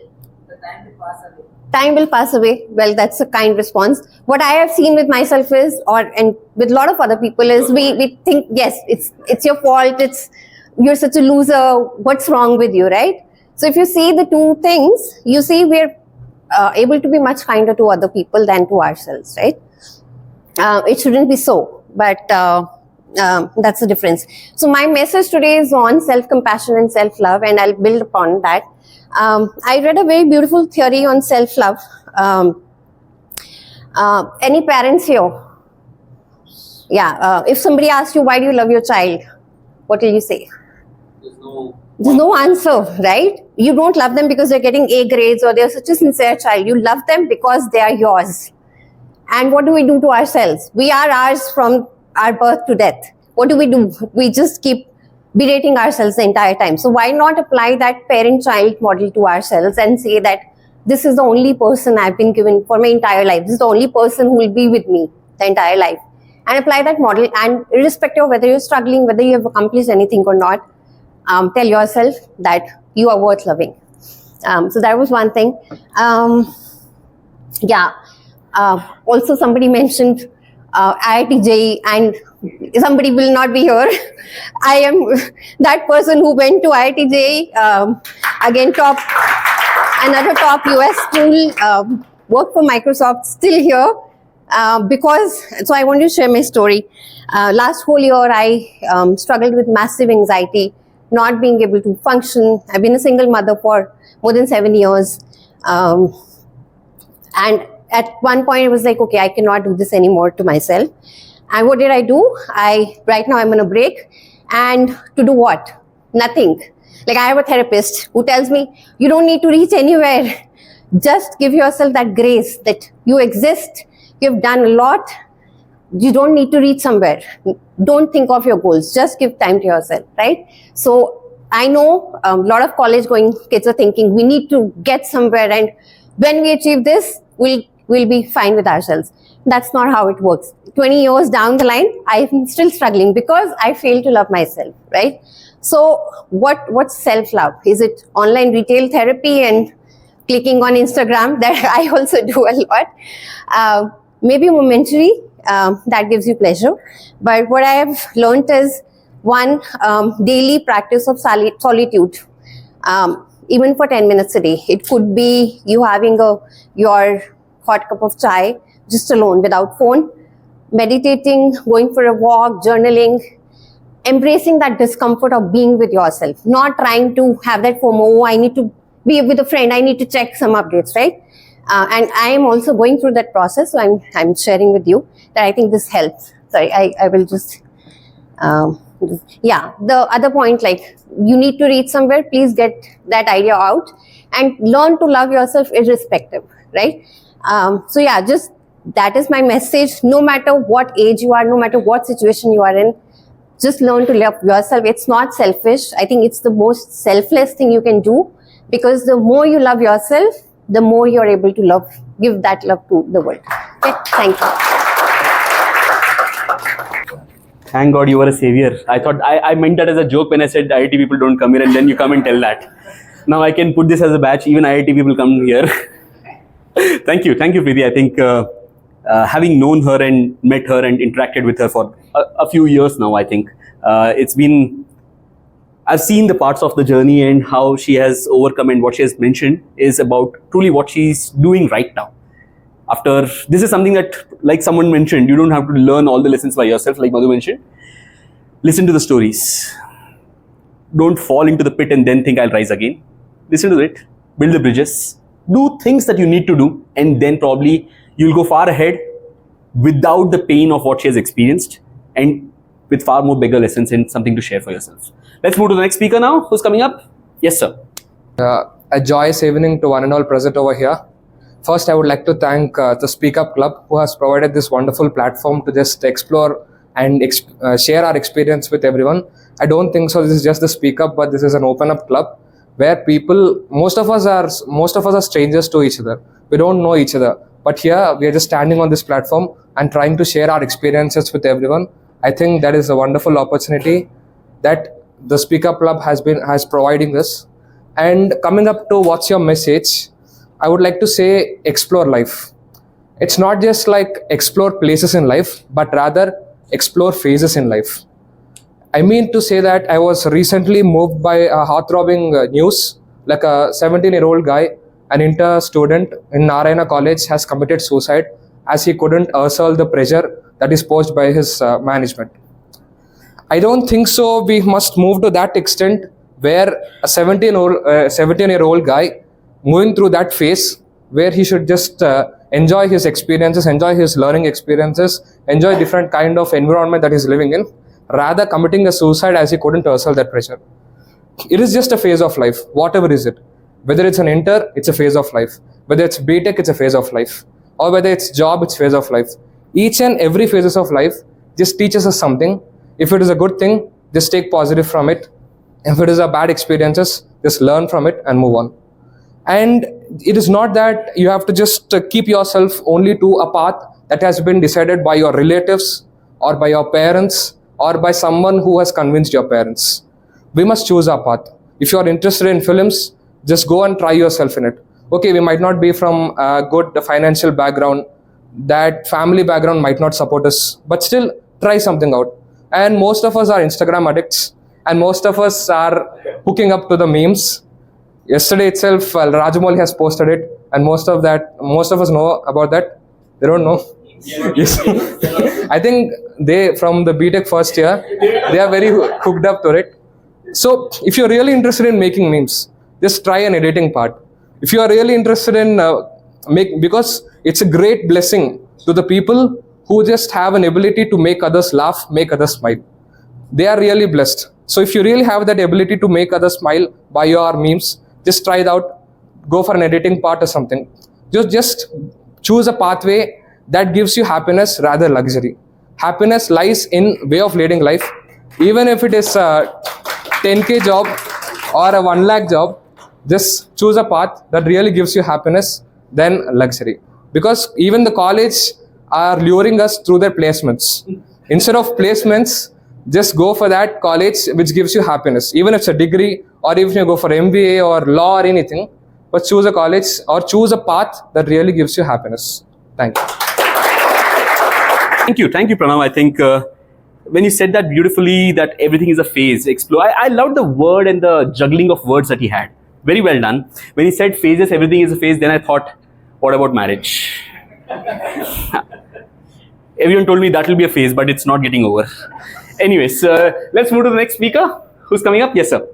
[SPEAKER 12] The time will pass away. Time will pass away. Well, that's a kind response. What I have seen with myself is, and with a lot of other people is, we think, yes, it's your fault. You're such a loser. What's wrong with you, right? So if you see the two things, you see we're able to be much kinder to other people than to ourselves, right? It shouldn't be so, but that's the difference. So my message today is on self-compassion and self-love, and I'll build upon that. I read a very beautiful theory on self-love. Any parents here? Yeah. If somebody asks you, why do you love your child? What will you say? There's no answer, right? You don't love them because they're getting A grades or they're such a sincere child. You love them because they are yours. And what do we do to ourselves? We are ours from our birth to death. What do? We just keep berating ourselves the entire time. So why not apply that parent-child model to ourselves and say that this is the only person I've been given for my entire life. This is the only person who will be with me the entire life. And apply that model, and irrespective of whether you're struggling, whether you have accomplished anything or not, tell yourself that you are worth loving. So that was one thing. Also somebody mentioned IIT JEE, and somebody will not be here. I am that person who went to IIT JEE, again another top US school, worked for Microsoft, still here. So I want to share my story. Last whole year, I struggled with massive anxiety, not being able to function. I've been a single mother for more than 7 years. And at one point, it was like, okay, I cannot do this anymore to myself. And what did I do? Right now I'm on a break. And to do what? Nothing. Like, I have a therapist who tells me, you don't need to reach anywhere. Just give yourself that grace that you exist. You've done a lot. You don't need to reach somewhere. Don't think of your goals. Just give time to yourself, right? So I know a lot of college-going kids are thinking we need to get somewhere, and when we achieve this, we'll be fine with ourselves. That's not how it works. 20 years down the line, I'm still struggling because I fail to love myself, right? So what's self-love? Is it online retail therapy and clicking on Instagram? That I also do a lot. Maybe momentary, that gives you pleasure. But what I have learned is, one, daily practice of solitude. even for 10 minutes a day. It could be you having your hot cup of chai just alone without phone, meditating, going for a walk, journaling, embracing that discomfort of being with yourself, not trying to have that FOMO, oh, I need to be with a friend, I need to check some updates, right? And I am also going through that process, so I'm sharing with you that I think this helps. Sorry, I will just, yeah, the other point, like you need to reach somewhere, please get that idea out and learn to love yourself irrespective, right? So yeah, just that is my message. No matter what age you are, no matter what situation you are in, just learn to love yourself. It's not selfish. I think it's the most selfless thing you can do, because the more you love yourself, the more you're able to give that love to the world. Okay, thank you.
[SPEAKER 1] Thank God you were a savior. I thought I meant that as a joke when I said IIT people don't come here, and then you come and tell that. Now I can put this as a badge. Even IIT people come here. Thank you, Preeti. I think having known her and met her and interacted with her for a few years now, I think I've seen the parts of the journey and how she has overcome, and what she has mentioned is about truly what she's doing right now. After this is something that, like someone mentioned, you don't have to learn all the lessons by yourself, like Madhu mentioned. Listen to the stories. Don't fall into the pit and then think I'll rise again. Listen to it, build the bridges, do things that you need to do, and then probably you'll go far ahead without the pain of what she has experienced, and with far more bigger lessons and something to share for yourself. Let's move to the next speaker now. Who's coming up? Yes, sir.
[SPEAKER 13] A joyous evening to one and all present over here. First, I would like to thank the Speak Up Club, who has provided this wonderful platform to just explore and share our experience with everyone. I don't think so this is just the Speak Up, but this is an open up club where people, most of us are strangers to each other. We don't know each other. But here, we are just standing on this platform and trying to share our experiences with everyone. I think that is a wonderful opportunity that the Speak Up Club has providing us. And coming up to what's your message, I would like to say explore life. It's not just like explore places in life, but rather explore phases in life. I mean to say that I was recently moved by a heart-throbbing news, like a 17-year-old guy, an inter student in Narayana College, has committed suicide as he couldn't hustle the pressure that is posed by his management. I don't think so we must move to that extent where a 17-year-old guy moving through that phase where he should just enjoy his experiences, enjoy his learning experiences, enjoy different kind of environment that he's living in, rather committing a suicide as he couldn't hustle that pressure. It is just a phase of life, whatever is it. Whether it's an inter, it's a phase of life. Whether it's BTech, it's a phase of life. Or whether it's job, it's phase of life. Each and every phases of life just teaches us something. If it is a good thing, just take positive from it. If it is a bad experiences, just learn from it and move on. And it is not that you have to just keep yourself only to a path that has been decided by your relatives or by your parents or by someone who has convinced your parents. We must choose our path. If you are interested in films, just go and try yourself in it. Okay, we might not be from a good financial background, that family background might not support us, but still try something out. And most of us are Instagram addicts, and most of us are hooking up to the memes. Yesterday itself, Rajamouli has posted it, and most of us know about that. They don't know. Yes. I think they, from the BTech first year, they are very hooked up to it. So if you're really interested in making memes, just try an editing part. If you are really interested in because it's a great blessing to the people who just have an ability to make others laugh, make others smile. They are really blessed. So if you really have that ability to make others smile by your memes, just try it out. Go for an editing part or something. Just choose a pathway that gives you happiness rather luxury. Happiness lies in way of leading life. Even if it is a 10K job or a 1 lakh job, just choose a path that really gives you happiness than luxury. Because even the college are luring us through their placements. Instead of placements, just go for that college which gives you happiness. Even if it's a degree, or even if you go for MBA or law or anything, but choose a college or choose a path that really gives you happiness. Thank you.
[SPEAKER 1] Thank you, Pranav. I think when you said that beautifully, that everything is a phase, explore. I loved the word and the juggling of words that he had. Very well done. When he said phases, everything is a phase, then I thought, what about marriage? Everyone told me that will be a phase, but it's not getting over. Anyways, let's move to the next speaker. Who's coming up? Yes, sir.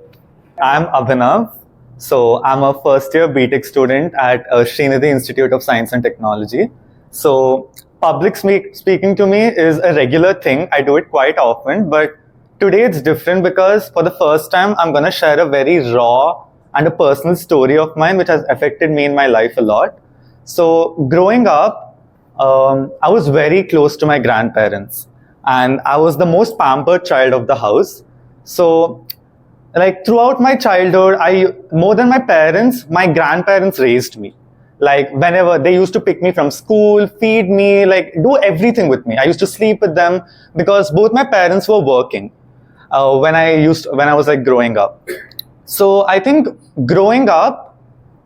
[SPEAKER 14] I'm Abhinav. So I'm a first year BTech student at Srinidhi Institute of Science and Technology. So public speaking to me is a regular thing. I do it quite often, but today it's different because for the first time, I'm going to share a very raw and a personal story of mine, which has affected me in my life a lot. So growing up, I was very close to my grandparents, and I was the most pampered child of the house. So like throughout my childhood, more than my parents, my grandparents raised me. Like whenever they used to pick me from school, feed me, like do everything with me. I used to sleep with them because both my parents were working when I was like growing up. So I think growing up,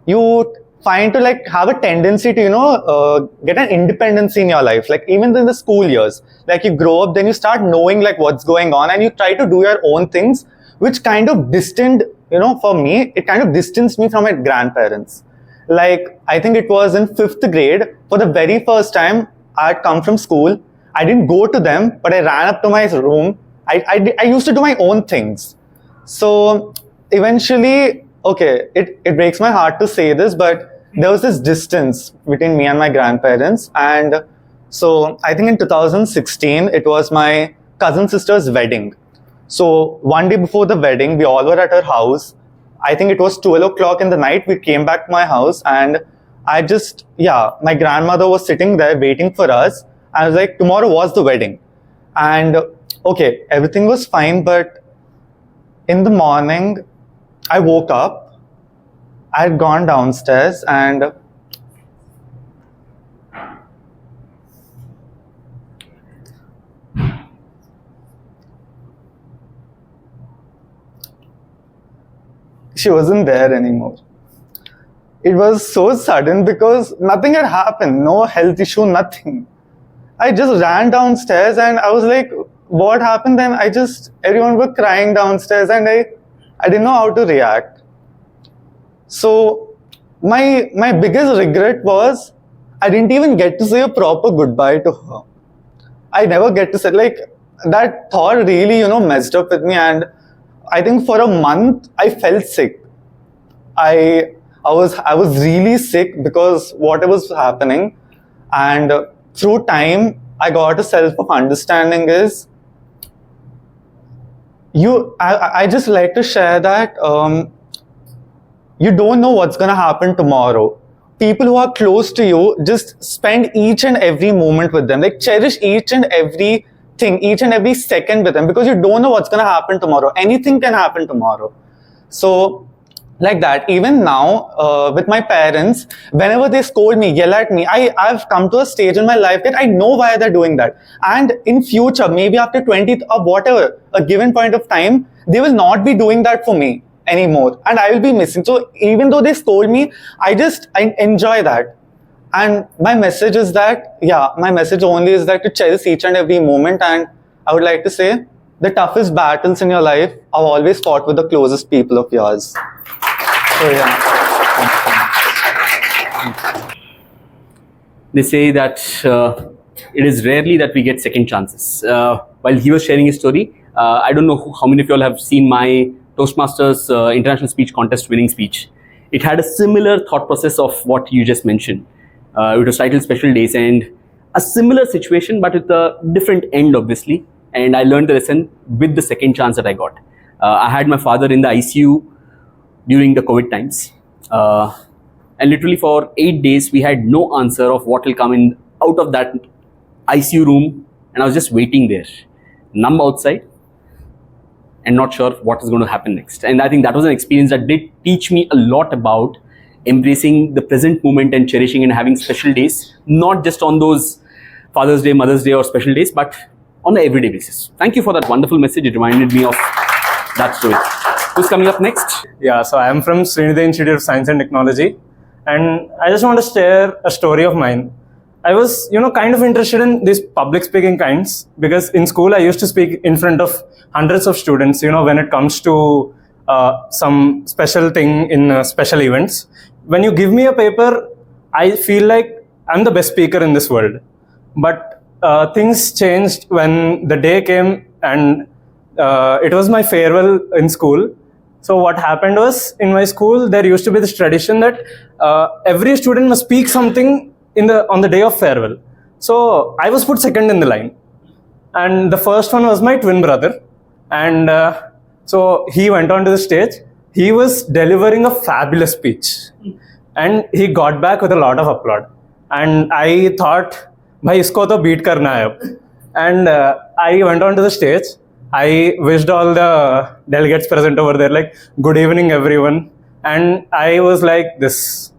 [SPEAKER 14] you find to like have a tendency to get an independence in your life. Like even in the school years, like you grow up, then you start knowing like what's going on, and you try to do your own things, which kind of for me, it kind of distanced me from my grandparents. Like, I think it was in 5th grade, for the very first time, I had come from school. I didn't go to them, but I ran up to my room. I used to do my own things. So eventually, okay, it breaks my heart to say this, but there was this distance between me and my grandparents. And so I think in 2016, it was my cousin sister's wedding. So one day before the wedding, we all were at her house. I think it was 12 o'clock in the night. We came back to my house, and my grandmother was sitting there waiting for us. I was like, tomorrow was the wedding. And okay, everything was fine. But in the morning, I woke up. I had gone downstairs, and she wasn't there anymore. It was so sudden because nothing had happened, no health issue, nothing. I just ran downstairs and I was like, what happened? Then everyone were crying downstairs, and I didn't know how to react. So my biggest regret was I didn't even get to say a proper goodbye to her. I never get to say, like, that thought really, messed up with me, and I think for a month I felt sick. I was really sick because what was happening, and through time I got a self of understanding is I just like to share that you don't know what's gonna happen tomorrow. People who are close to you, just spend each and every moment with them. Like cherish each and every thing, each and every second with them, because you don't know what's going to happen tomorrow. Anything can happen tomorrow. So like that, even now with my parents, whenever they scold me, yell at me, I've come to a stage in my life that I know why they're doing that. And in future, maybe after 20th or whatever, a given point of time, they will not be doing that for me anymore, and I will be missing. So even though they scold me, I enjoy that. And my message is that, my message only is that to cherish each and every moment. And I would like to say, the toughest battles in your life are always fought with the closest people of yours. So
[SPEAKER 1] They say that it is rarely that we get second chances. While he was sharing his story, I don't know how many of you all have seen my Toastmasters International Speech Contest winning speech. It had a similar thought process of what you just mentioned. It was titled Special Days, and a similar situation, but with a different end, obviously. And I learned the lesson with the second chance that I got. I had my father in the ICU during the COVID times. And literally for 8 days, we had no answer of what will come in out of that ICU room. And I was just waiting there, numb outside, and not sure what is going to happen next. And I think that was an experience that did teach me a lot about embracing the present moment and cherishing and having special days, not just on those Father's Day, Mother's Day or special days, but on an everyday basis. Thank you for that wonderful message. It reminded me of that story. Who's coming up next?
[SPEAKER 15] Yeah, so I am from Srinidhi Institute of Science and Technology, and I just want to share a story of mine. I was, kind of interested in these public speaking kinds, because in school I used to speak in front of hundreds of students, when it comes to some special thing in special events. When you give me a paper, I feel like I'm the best speaker in this world. But things changed when the day came and it was my farewell in school. So what happened was, in my school, there used to be this tradition that every student must speak something on the day of farewell. So I was put second in the line. And the first one was my twin brother. And so he went onto the stage. He was delivering a fabulous speech. And he got back with a lot of applaud. And I thought, bhai, isko to beat karna hai ab. And I went onto the stage. I wished all the delegates present over there, like, good evening, everyone. And I was like this.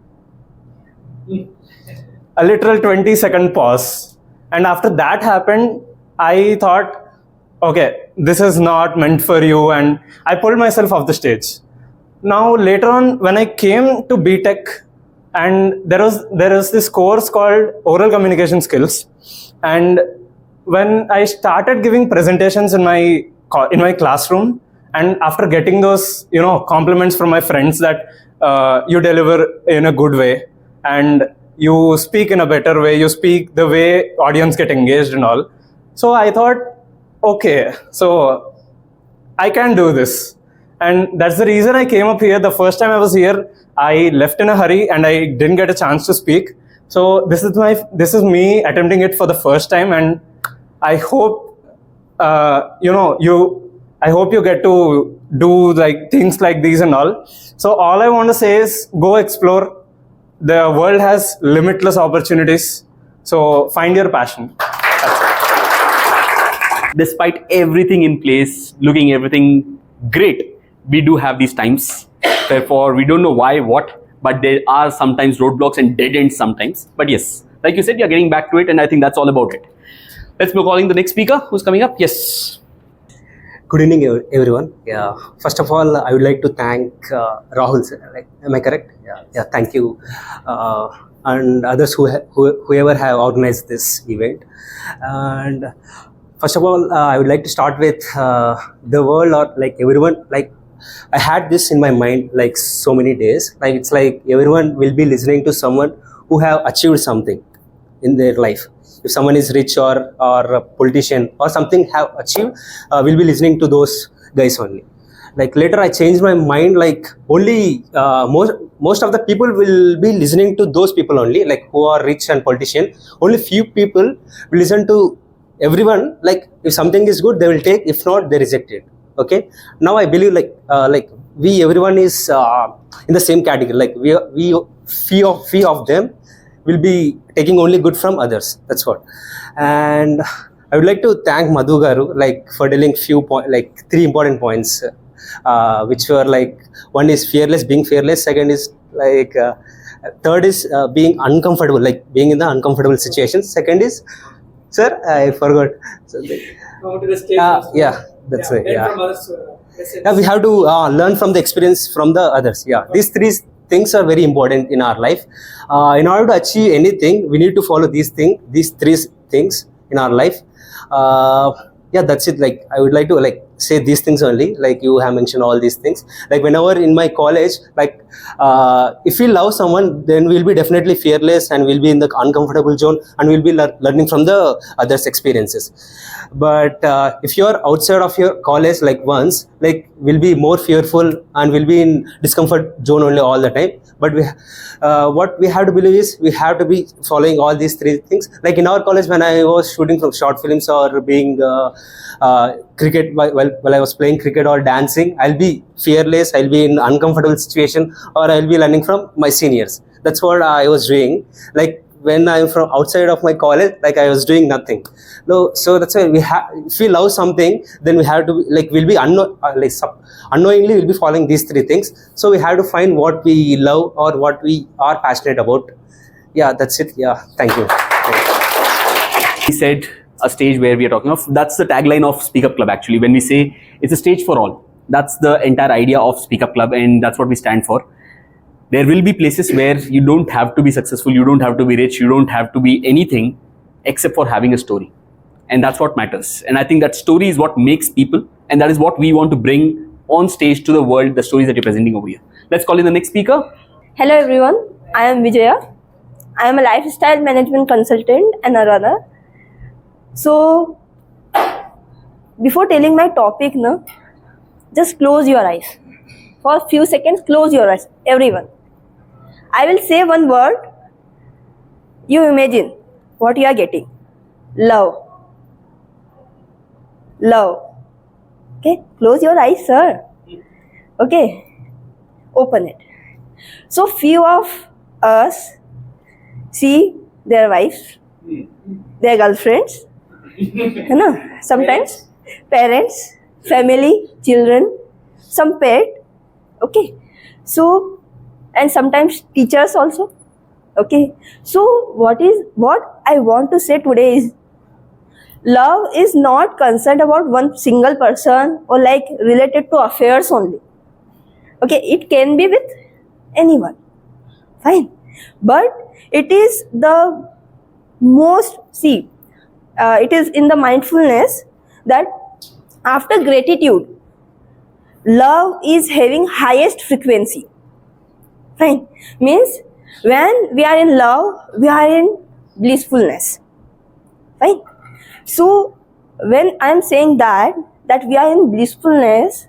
[SPEAKER 15] A literal 20-second pause. And after that happened, I thought, okay, this is not meant for you. And I pulled myself off the stage. Now, later on, when I came to BTech, and there is this course called Oral Communication Skills. And when I started giving presentations in my classroom, and after getting those compliments from my friends that you deliver in a good way and you speak in a better way, you speak the way audience get engaged and all, so I thought, okay, so I can do this. And that's the reason I came up here. The first time I was here, I left in a hurry and I didn't get a chance to speak. So this is me attempting it for the first time, and I hope I hope you get to do like things like these and all. So all I want to say is, go explore. The world has limitless opportunities. So find your passion.
[SPEAKER 1] Despite everything in place, looking everything great, we do have these times. Therefore, we don't know why, what, but there are sometimes roadblocks and dead ends sometimes. But yes, like you said, you're getting back to it, and I think that's all about it. Let's be calling the next speaker who's coming up. Yes.
[SPEAKER 16] Good evening, everyone. Yeah. First of all, I would like to thank Rahul. Like, am I correct? Yeah. Thank you, and others whoever have organized this event. And first of all, I would like to start with the world, or like everyone. Like, I had this in my mind like so many days. Like, it's like everyone will be listening to someone who have achieved something in their life. If someone is rich or a politician or something have achieved, we'll be listening to those guys only. Like, later I changed my mind, like only most of the people will be listening to those people only, like who are rich and politician. Only few people will listen to everyone. Like, if something is good, they will take. If not, they reject it. Okay. Now I believe like everyone is in the same category. Like, we few of them will be taking only good from others. That's what. And I would like to thank Madhu garu, like, for telling three important points, which were like, one is being fearless. Second is like, third is being uncomfortable, like being in the uncomfortable situations. Second is, sir, I forgot. Yeah, that's it. Yeah, we have to learn from the experience from the others. Yeah, these three things are very important in our life. In order to achieve anything, we need to follow these three things in our life. Yeah, that's it. Like, I would like to like say these things only. Like, you have mentioned all these things. Like, whenever in my college, like, if we love someone, then we'll be definitely fearless and we'll be in the uncomfortable zone and we'll be learning from the others' experiences. But if you're outside of your college, like once, like, we'll be more fearful and we'll be in discomfort zone only all the time. But what we have to believe is, we have to be following all these three things. Like, in our college, when I was shooting from short films or being cricket, while I was playing cricket or dancing, I'll be fearless, I'll be in uncomfortable situation, or I'll be learning from my seniors. That's what I was doing. Like, when I'm from outside of my college, like, I was doing nothing. No, so that's why if we love something, then we have to be, like, we'll be unknowingly we'll be following these three things. So we have to find what we love or what we are passionate about. Yeah, that's it. Yeah, thank you.
[SPEAKER 1] He said a stage where we are talking of, that's the tagline of Speak Up Club actually. When we say it's a stage for all, that's the entire idea of Speak Up Club, and that's what we stand for. There will be places where you don't have to be successful, you don't have to be rich, you don't have to be anything except for having a story. And that's what matters. And I think that story is what makes people, and that is what we want to bring on stage to the world the stories that you're presenting over here. Let's call in the next speaker.
[SPEAKER 17] Hello everyone, I am Vijaya. I am a lifestyle management consultant and a runner. So, before telling my topic, just close your eyes. For a few seconds, close your eyes, everyone. I will say one word. You imagine what you are getting. Love. Love. Okay, close your eyes, sir. Okay, open it. So few of us see their wives, their girlfriends, sometimes parents, family, children, some pet. Okay, so and sometimes teachers also. Okay, so what I want to say today is, love is not concerned about one single person or like related to affairs only. Okay, it can be with anyone. Fine. But it is the most, it is in the mindfulness that after gratitude, love is having highest frequency. Fine. Means when we are in love, we are in blissfulness. Fine. So when I am saying that we are in blissfulness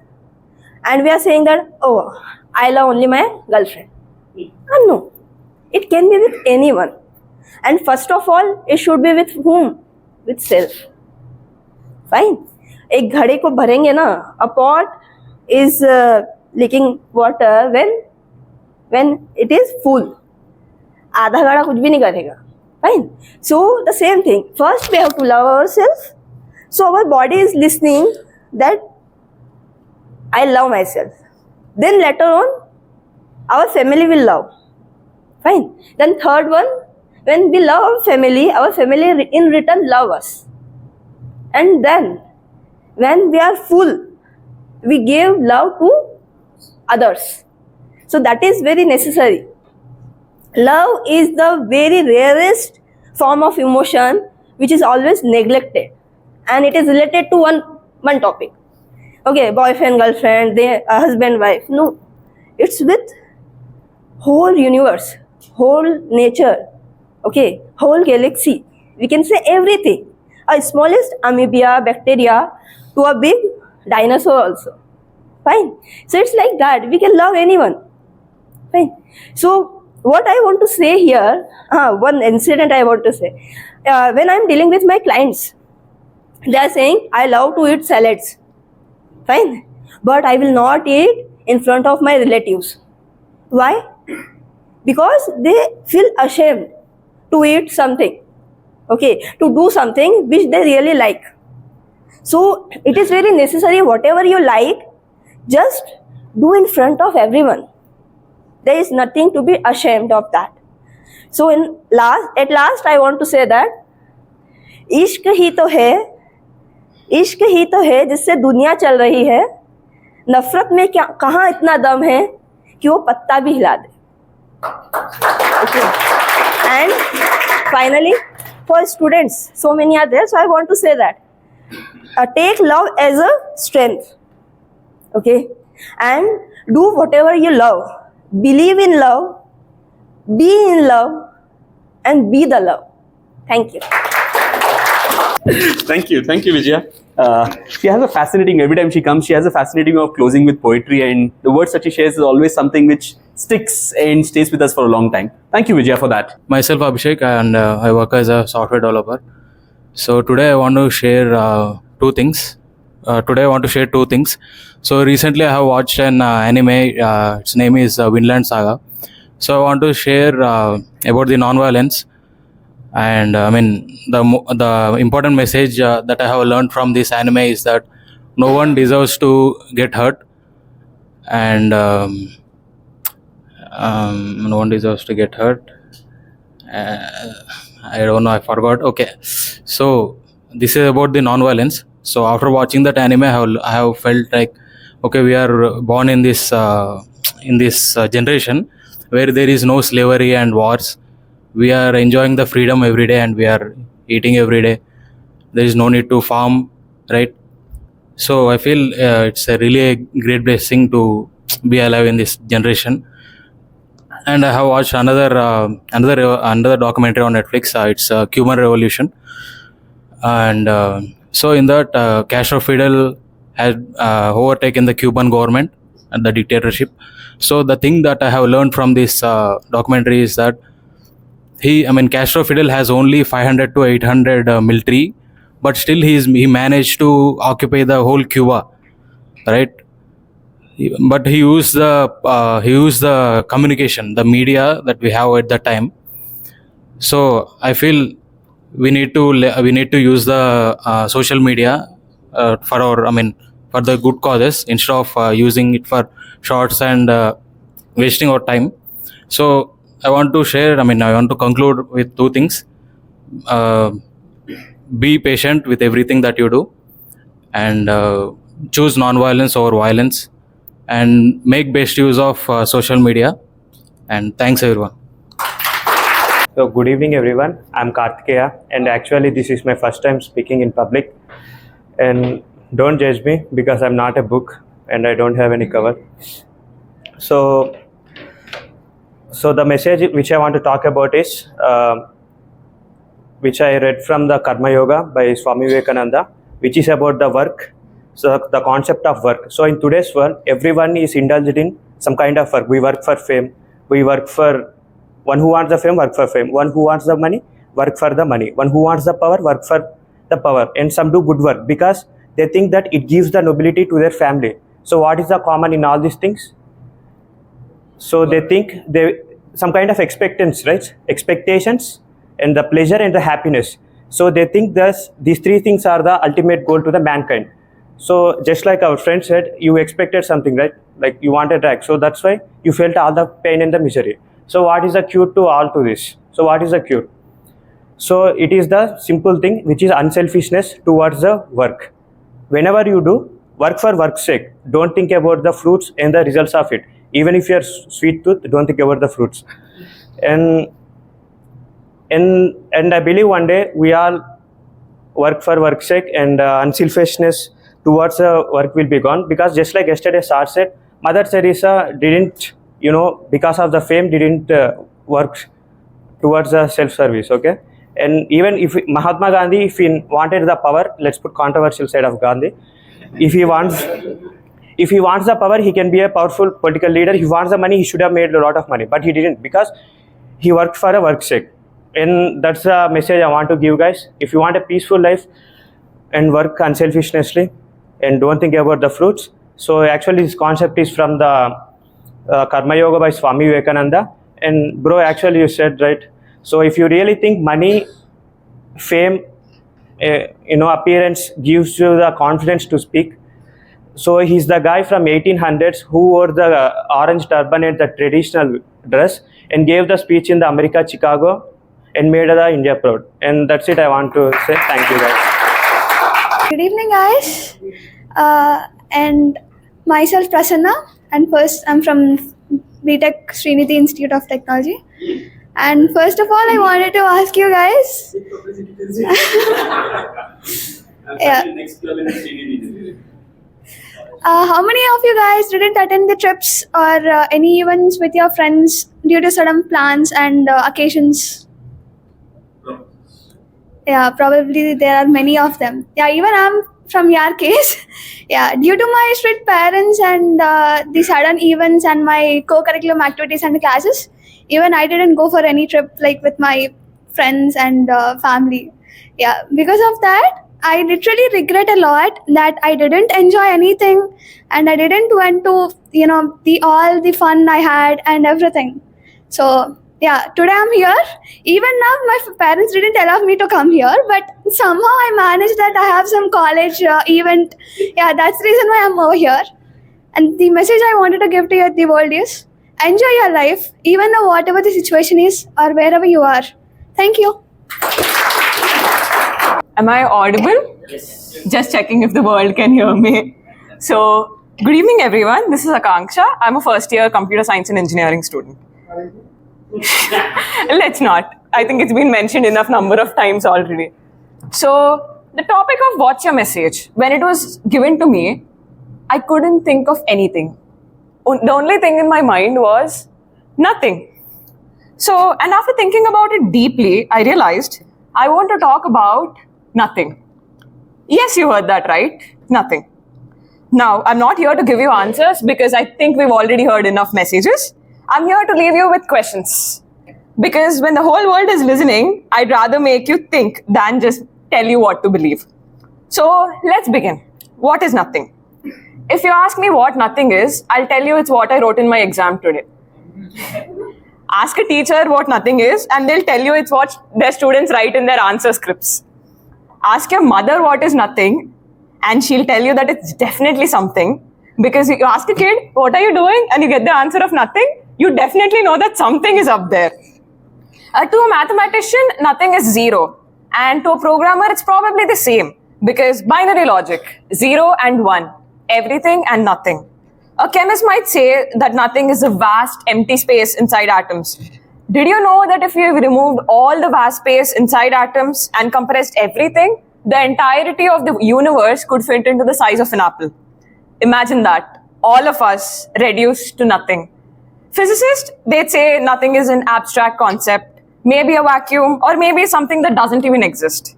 [SPEAKER 17] and we are saying that, oh, I love only my girlfriend. No. It can be with anyone. And first of all, it should be with whom? With self. Fine. एक घड़े को भरेंगे ना, a pot is leaking water when it is full. आधा घड़ा कुछ भी नहीं करेगा. Fine. So the same thing. First we have to love ourselves. So our body is listening that I love myself. Then later on, our family will love. Fine. Then third one, when we love our family in return love us. And then, when we are full, we give love to others. So that is very necessary. Love is the very rarest form of emotion which is always neglected. And it is related to one topic. Okay, boyfriend, girlfriend, husband, wife. No, it's with whole universe, whole nature, okay, whole galaxy. We can say everything. A smallest amoeba, bacteria, to a big dinosaur also. Fine. So it's like that. We can love anyone. Fine. So what I want to say here, one incident I want to say. When I'm dealing with my clients, they are saying, I love to eat salads. Fine. But I will not eat in front of my relatives. Why? Because they feel ashamed to eat something. Okay, to do something which they really like. So it is very necessary, whatever you like, just do in front of everyone. There is nothing to be ashamed of that. So at last I want to say that इश्क ही तो है जिससे दुनिया चल रही है. नफरत में क्या कहाँ इतना दम है कि वो पत्ता भी हिला दे. Okay. And finally, for students, so many are there, so I want to say that take love as a strength. Okay, and do whatever you love. Believe in love, be in love, and be the love. Thank you.
[SPEAKER 1] Thank you, Vijaya. She has a fascinating, every time she comes, she has a fascinating way of closing with poetry, and the words that she shares is always something which sticks and stays with us for a long time. Thank you, Vijaya, for that.
[SPEAKER 18] Myself, Abhishek, and I work as a software developer. So today I want to share two things. So recently I have watched an anime, its name is Vinland Saga. So I want to share about the non-violence. And I mean, the important message that I have learned from this anime is that no one deserves to get hurt, and no one deserves to get hurt. I don't know, I forgot. Okay, so this is about the non-violence. So after watching that anime, I have felt like, okay, we are born in this generation where there is no slavery and wars. We are enjoying the freedom every day and we are eating every day. There is no need to farm, right? So I feel it's a really a great blessing to be alive in this generation. And I have watched another documentary on Netflix. It's Cuban Revolution, and so in that, Castro Fidel had overtaken the Cuban government and the dictatorship. So the thing that I have learned from this documentary is that Castro Fidel has only 500 to 800 military, but still he managed to occupy the whole Cuba, right? But he used the communication, the media that we have at that time. So I feel we need to use the social media for the good causes instead of using it for shorts and wasting our time. So I want to conclude with two things. Be patient with everything that you do, and choose non-violence over violence, and make best use of social media. And thanks everyone.
[SPEAKER 19] So good evening everyone, I'm Karthikeya, and actually this is my first time speaking in public, and don't judge me because I'm not a book and I don't have any cover. So the message which I want to talk about is which I read from the Karma Yoga by Swami Vivekananda, which is about the work. So the concept of work. So in today's world, everyone is indulged in some kind of work. We work for fame. We work for one who wants the fame, work for fame. One who wants the money, work for the money. One who wants the power, work for the power. And some do good work because they think that it gives the nobility to their family. So what is the common in all these things? So they think some kind of expectations, right? Expectations and the pleasure and the happiness. So they think these three things are the ultimate goal to the mankind. So just like our friend said, you expected something, right? Like you wanted drag. So that's why you felt all the pain and the misery. So what is the cure to all to this? So what is the cure? So it is the simple thing, which is unselfishness towards the work. Whenever you do, work for work's sake. Don't think about the fruits and the results of it. Even if you are sweet tooth, don't think about the fruits. And I believe one day we all work for work's sake, and unselfishness towards work will be gone, because just like yesterday Sar said, Mother Teresa didn't, because of the fame, didn't work towards the self-service, okay? And even if Mahatma Gandhi, if he wanted the power, let's put controversial side of Gandhi, if he wants the power, he can be a powerful political leader. If he wants the money, he should have made a lot of money, but he didn't, because he worked for a work's sake. And that's the message I want to give, guys. If you want a peaceful life, and work unselfishly, and don't think about the fruits. So actually this concept is from the Karma Yoga by Swami Vivekananda. And bro, actually you said right. So if you really think money, fame, appearance gives you the confidence to speak. So he's the guy from 1800s who wore the orange turban and the traditional dress and gave the speech in the America, Chicago, and made the India proud. And that's it I want to say. Thank you guys.
[SPEAKER 20] Good evening, guys. And myself, Prasanna. And first, I'm from BTech Srinidhi Institute of Technology. And first of all, I wanted to ask you guys. How many of you guys didn't attend the trips or any events with your friends due to sudden plans and occasions? Yeah, probably there are many of them. Yeah, even I'm from your case. Yeah, due to my strict parents and the sudden events and my co-curriculum activities and classes, even I didn't go for any trip like with my friends and family. Yeah, because of that, I literally regret a lot that I didn't enjoy anything and I didn't went to, all the fun I had and everything. So yeah, today I'm here. Even now, my parents didn't allow me to come here, but somehow I managed that I have some college event. Yeah, that's the reason why I'm over here. And the message I wanted to give to the world is, enjoy your life, even though whatever the situation is or wherever you are. Thank you.
[SPEAKER 21] Am I audible? Yes. Just checking if the world can hear me. So, good evening everyone. This is Akanksha. I'm a first year computer science and engineering student. Let's not. I think it's been mentioned enough number of times already. So, the topic of what's your message, when it was given to me, I couldn't think of anything. The only thing in my mind was nothing. So, and after thinking about it deeply, I realized I want to talk about nothing. Yes, you heard that right. Nothing. Now, I'm not here to give you answers because I think we've already heard enough messages. I'm here to leave you with questions. Because when the whole world is listening, I'd rather make you think than just tell you what to believe. So, let's begin. What is nothing? If you ask me what nothing is, I'll tell you it's what I wrote in my exam today. Ask a teacher what nothing is, and they'll tell you it's what their students write in their answer scripts. Ask your mother what is nothing, and she'll tell you that it's definitely something. Because you ask a kid, what are you doing? And you get the answer of nothing, you definitely know that something is up there. To a mathematician, nothing is zero. And to a programmer, it's probably the same. Because binary logic, 0 and 1, everything and nothing. A chemist might say that nothing is a vast empty space inside atoms. Did you know that if you removed all the vast space inside atoms and compressed everything, the entirety of the universe could fit into the size of an apple? Imagine that, all of us reduced to nothing. Physicists, they'd say nothing is an abstract concept, maybe a vacuum, or maybe something that doesn't even exist.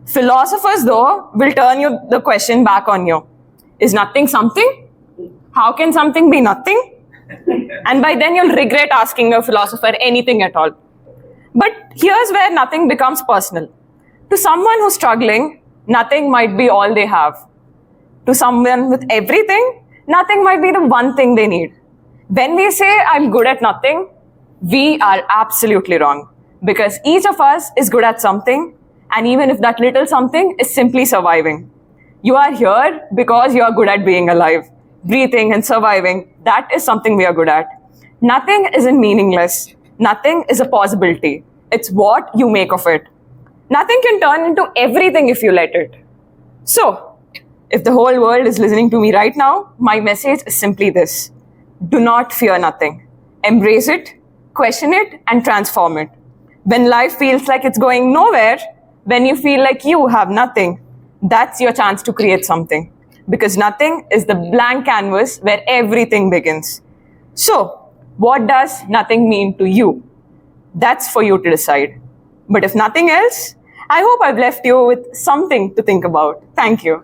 [SPEAKER 21] Philosophers, though, will turn the question back on you. Is nothing something? How can something be nothing? And by then you'll regret asking a philosopher anything at all. But here's where nothing becomes personal. To someone who's struggling, nothing might be all they have. To someone with everything, nothing might be the one thing they need. When we say I'm good at nothing, we are absolutely wrong. Because each of us is good at something, and even if that little something is simply surviving. You are here because you are good at being alive. Breathing and surviving, that is something we are good at. Nothing isn't meaningless. Nothing is a possibility. It's what you make of it. Nothing can turn into everything if you let it. So, if the whole world is listening to me right now, my message is simply this. Do not fear nothing. Embrace it, question it, and transform it. When life feels like it's going nowhere, when you feel like you have nothing, that's your chance to create something. Because nothing is the blank canvas where everything begins. So, what does nothing mean to you? That's for you to decide. But if nothing else, I hope I've left you with something to think about. Thank you.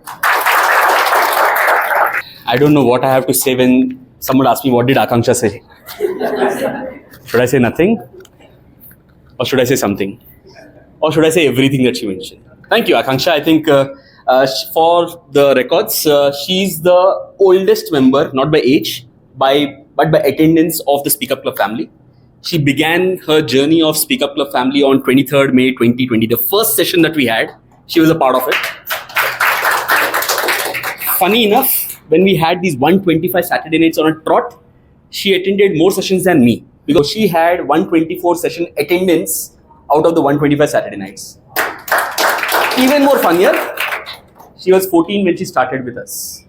[SPEAKER 1] I don't know what I have to say when someone asks me, what did Akanksha say? Should I say nothing? Or should I say something? Or should I say everything that she mentioned? Thank you, Akanksha. I think for the records, she's the oldest member, not by age, but by attendance of the Speak Up Club family. She began her journey of Speak Up Club family on 23rd May 2020. The first session that we had, she was a part of it. Funny enough, when we had these 125 Saturday nights on a trot, she attended more sessions than me because she had 124 session attendance out of the 125 Saturday nights. Even more funnier, she was 14 when she started with us.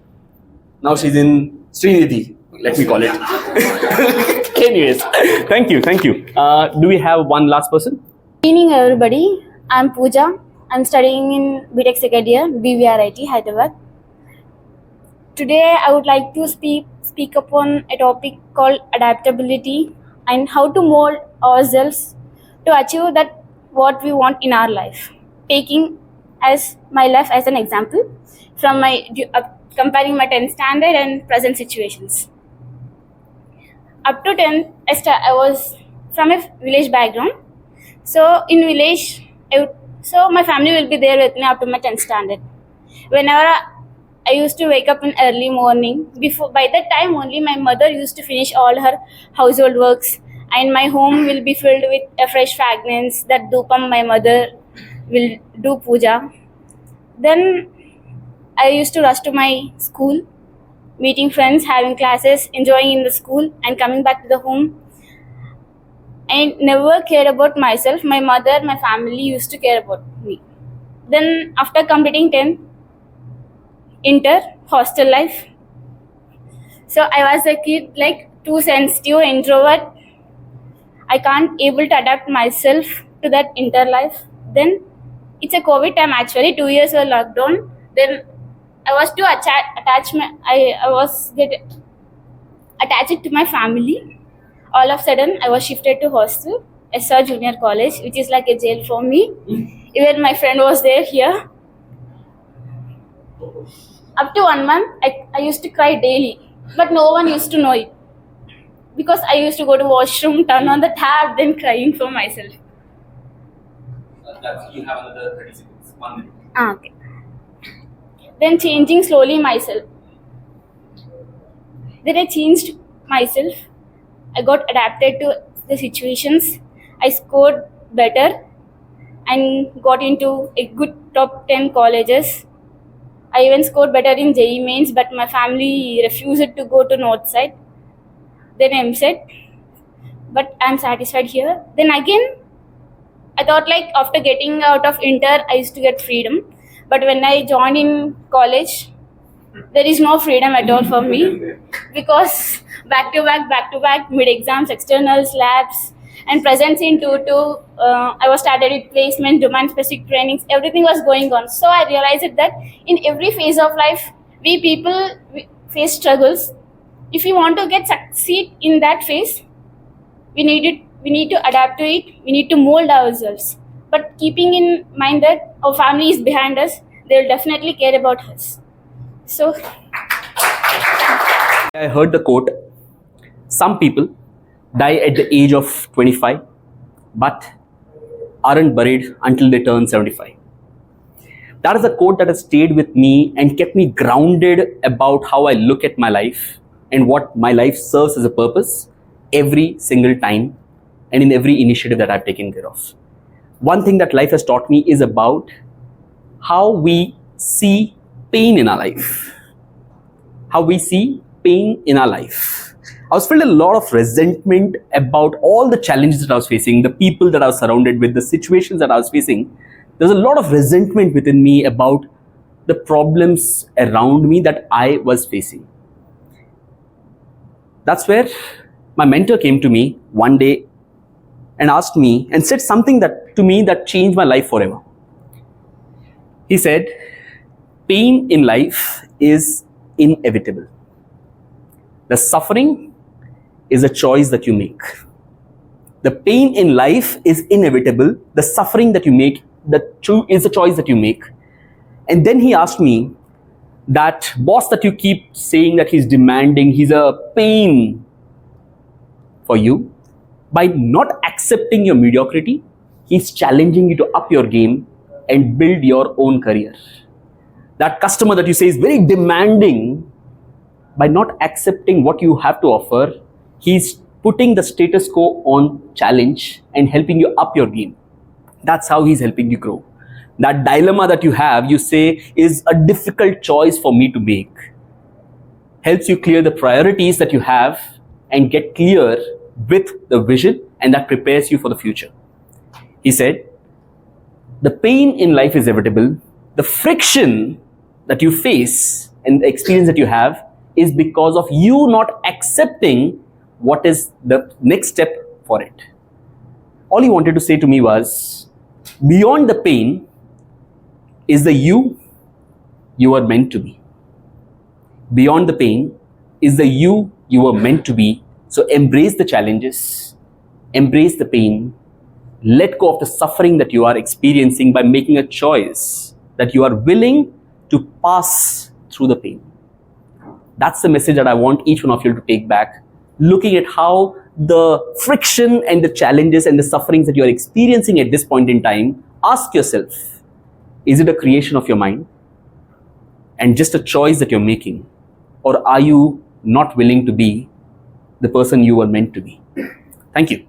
[SPEAKER 1] Now she's in Srinidhi, let me call it. Anyways, thank you. Do we have one last person?
[SPEAKER 2] Good evening, everybody. I'm Pooja. I'm studying in BTech second year, BVRIT, Hyderabad. Today, I would like to speak upon a topic called adaptability and how to mold ourselves to achieve that what we want in our life. Taking as my life as an example from my comparing my 10th standard and present situations. Up to 10th, I was from a village background. So in village, so my family will be there with me up to my 10th standard. Whenever I used to wake up in early morning. By that time only, my mother used to finish all her household works, and my home will be filled with a fresh fragrance. That dupam my mother will do puja. Then I used to rush to my school, meeting friends, having classes, enjoying in the school, and coming back to the home. I never cared about myself. My mother, my family used to care about me. Then after completing 10th, inter, hostel life. So I was a kid like too sensitive, introvert. I can't able to adapt myself to that inter life. Then it's a COVID time actually. 2 years were locked down. Then I was too I was attached to my family. All of a sudden, I was shifted to hostel, SR Junior College, which is like a jail for me. Even my friend was there here. Up to 1 month, I used to cry daily, but no one used to know it. Because I used to go to washroom, turn on the tap, then crying for myself.
[SPEAKER 1] You have another 30 seconds. 1 minute.
[SPEAKER 2] Okay. Then changing slowly myself. Then I changed myself. I got adapted to the situations. I scored better and got into a good top 10 colleges. I even scored better in JEE mains, but my family refused to go to north side. Then MSET, but I'm satisfied here. Then again, I thought like after getting out of inter, I used to get freedom. But when I joined in college, there is no freedom at all for me because back to back, mid exams, externals, labs, and presents in 2-2. I was started with placement, domain specific trainings, everything was going on. So I realized that in every phase of life, we people face struggles. If we want to succeed in that phase, we need to adapt to it. We need to mold ourselves. But keeping in mind that our family is behind us, they will definitely care about us. So,
[SPEAKER 1] I heard the quote, some people die at the age of 25, but aren't buried until they turn 75. That is a quote that has stayed with me and kept me grounded about how I look at my life and what my life serves as a purpose every single time and in every initiative that I've taken care of. One thing that life has taught me is about how we see pain in our life. How we see pain in our life. I was filled with a lot of resentment about all the challenges that I was facing, the people that I was surrounded with, the situations that I was facing. There was a lot of resentment within me about the problems around me that I was facing. That's where my mentor came to me one day and asked me and said something to me that changed my life forever. He said, pain in life is inevitable. The suffering is a choice that you make. The pain in life is inevitable. The suffering that you make is a choice that you make. And then he asked me, that boss that you keep saying that he's demanding, he's a pain for you. By not accepting your mediocrity, he's challenging you to up your game and build your own career. That customer that you say is very demanding, by not accepting what you have to offer, he's putting the status quo on challenge and helping you up your game. That's how he's helping you grow. That dilemma that you have, you say, is a difficult choice for me to make. Helps you clear the priorities that you have and get clear with the vision, and that prepares you for the future. He said, the pain in life is inevitable. The friction that you face and the experience that you have is because of you not accepting what is the next step for it. All he wanted to say to me was, beyond the pain is the you are meant to be. Beyond the pain is the you are meant to be. So embrace the challenges, embrace the pain, let go of the suffering that you are experiencing by making a choice that you are willing to pass through the pain. That's the message that I want each one of you to take back, looking at how the friction and the challenges and the sufferings that you are experiencing at this point in time, ask yourself, is it a creation of your mind and just a choice that you're making? Or are you not willing to be the person you were meant to be? Thank you.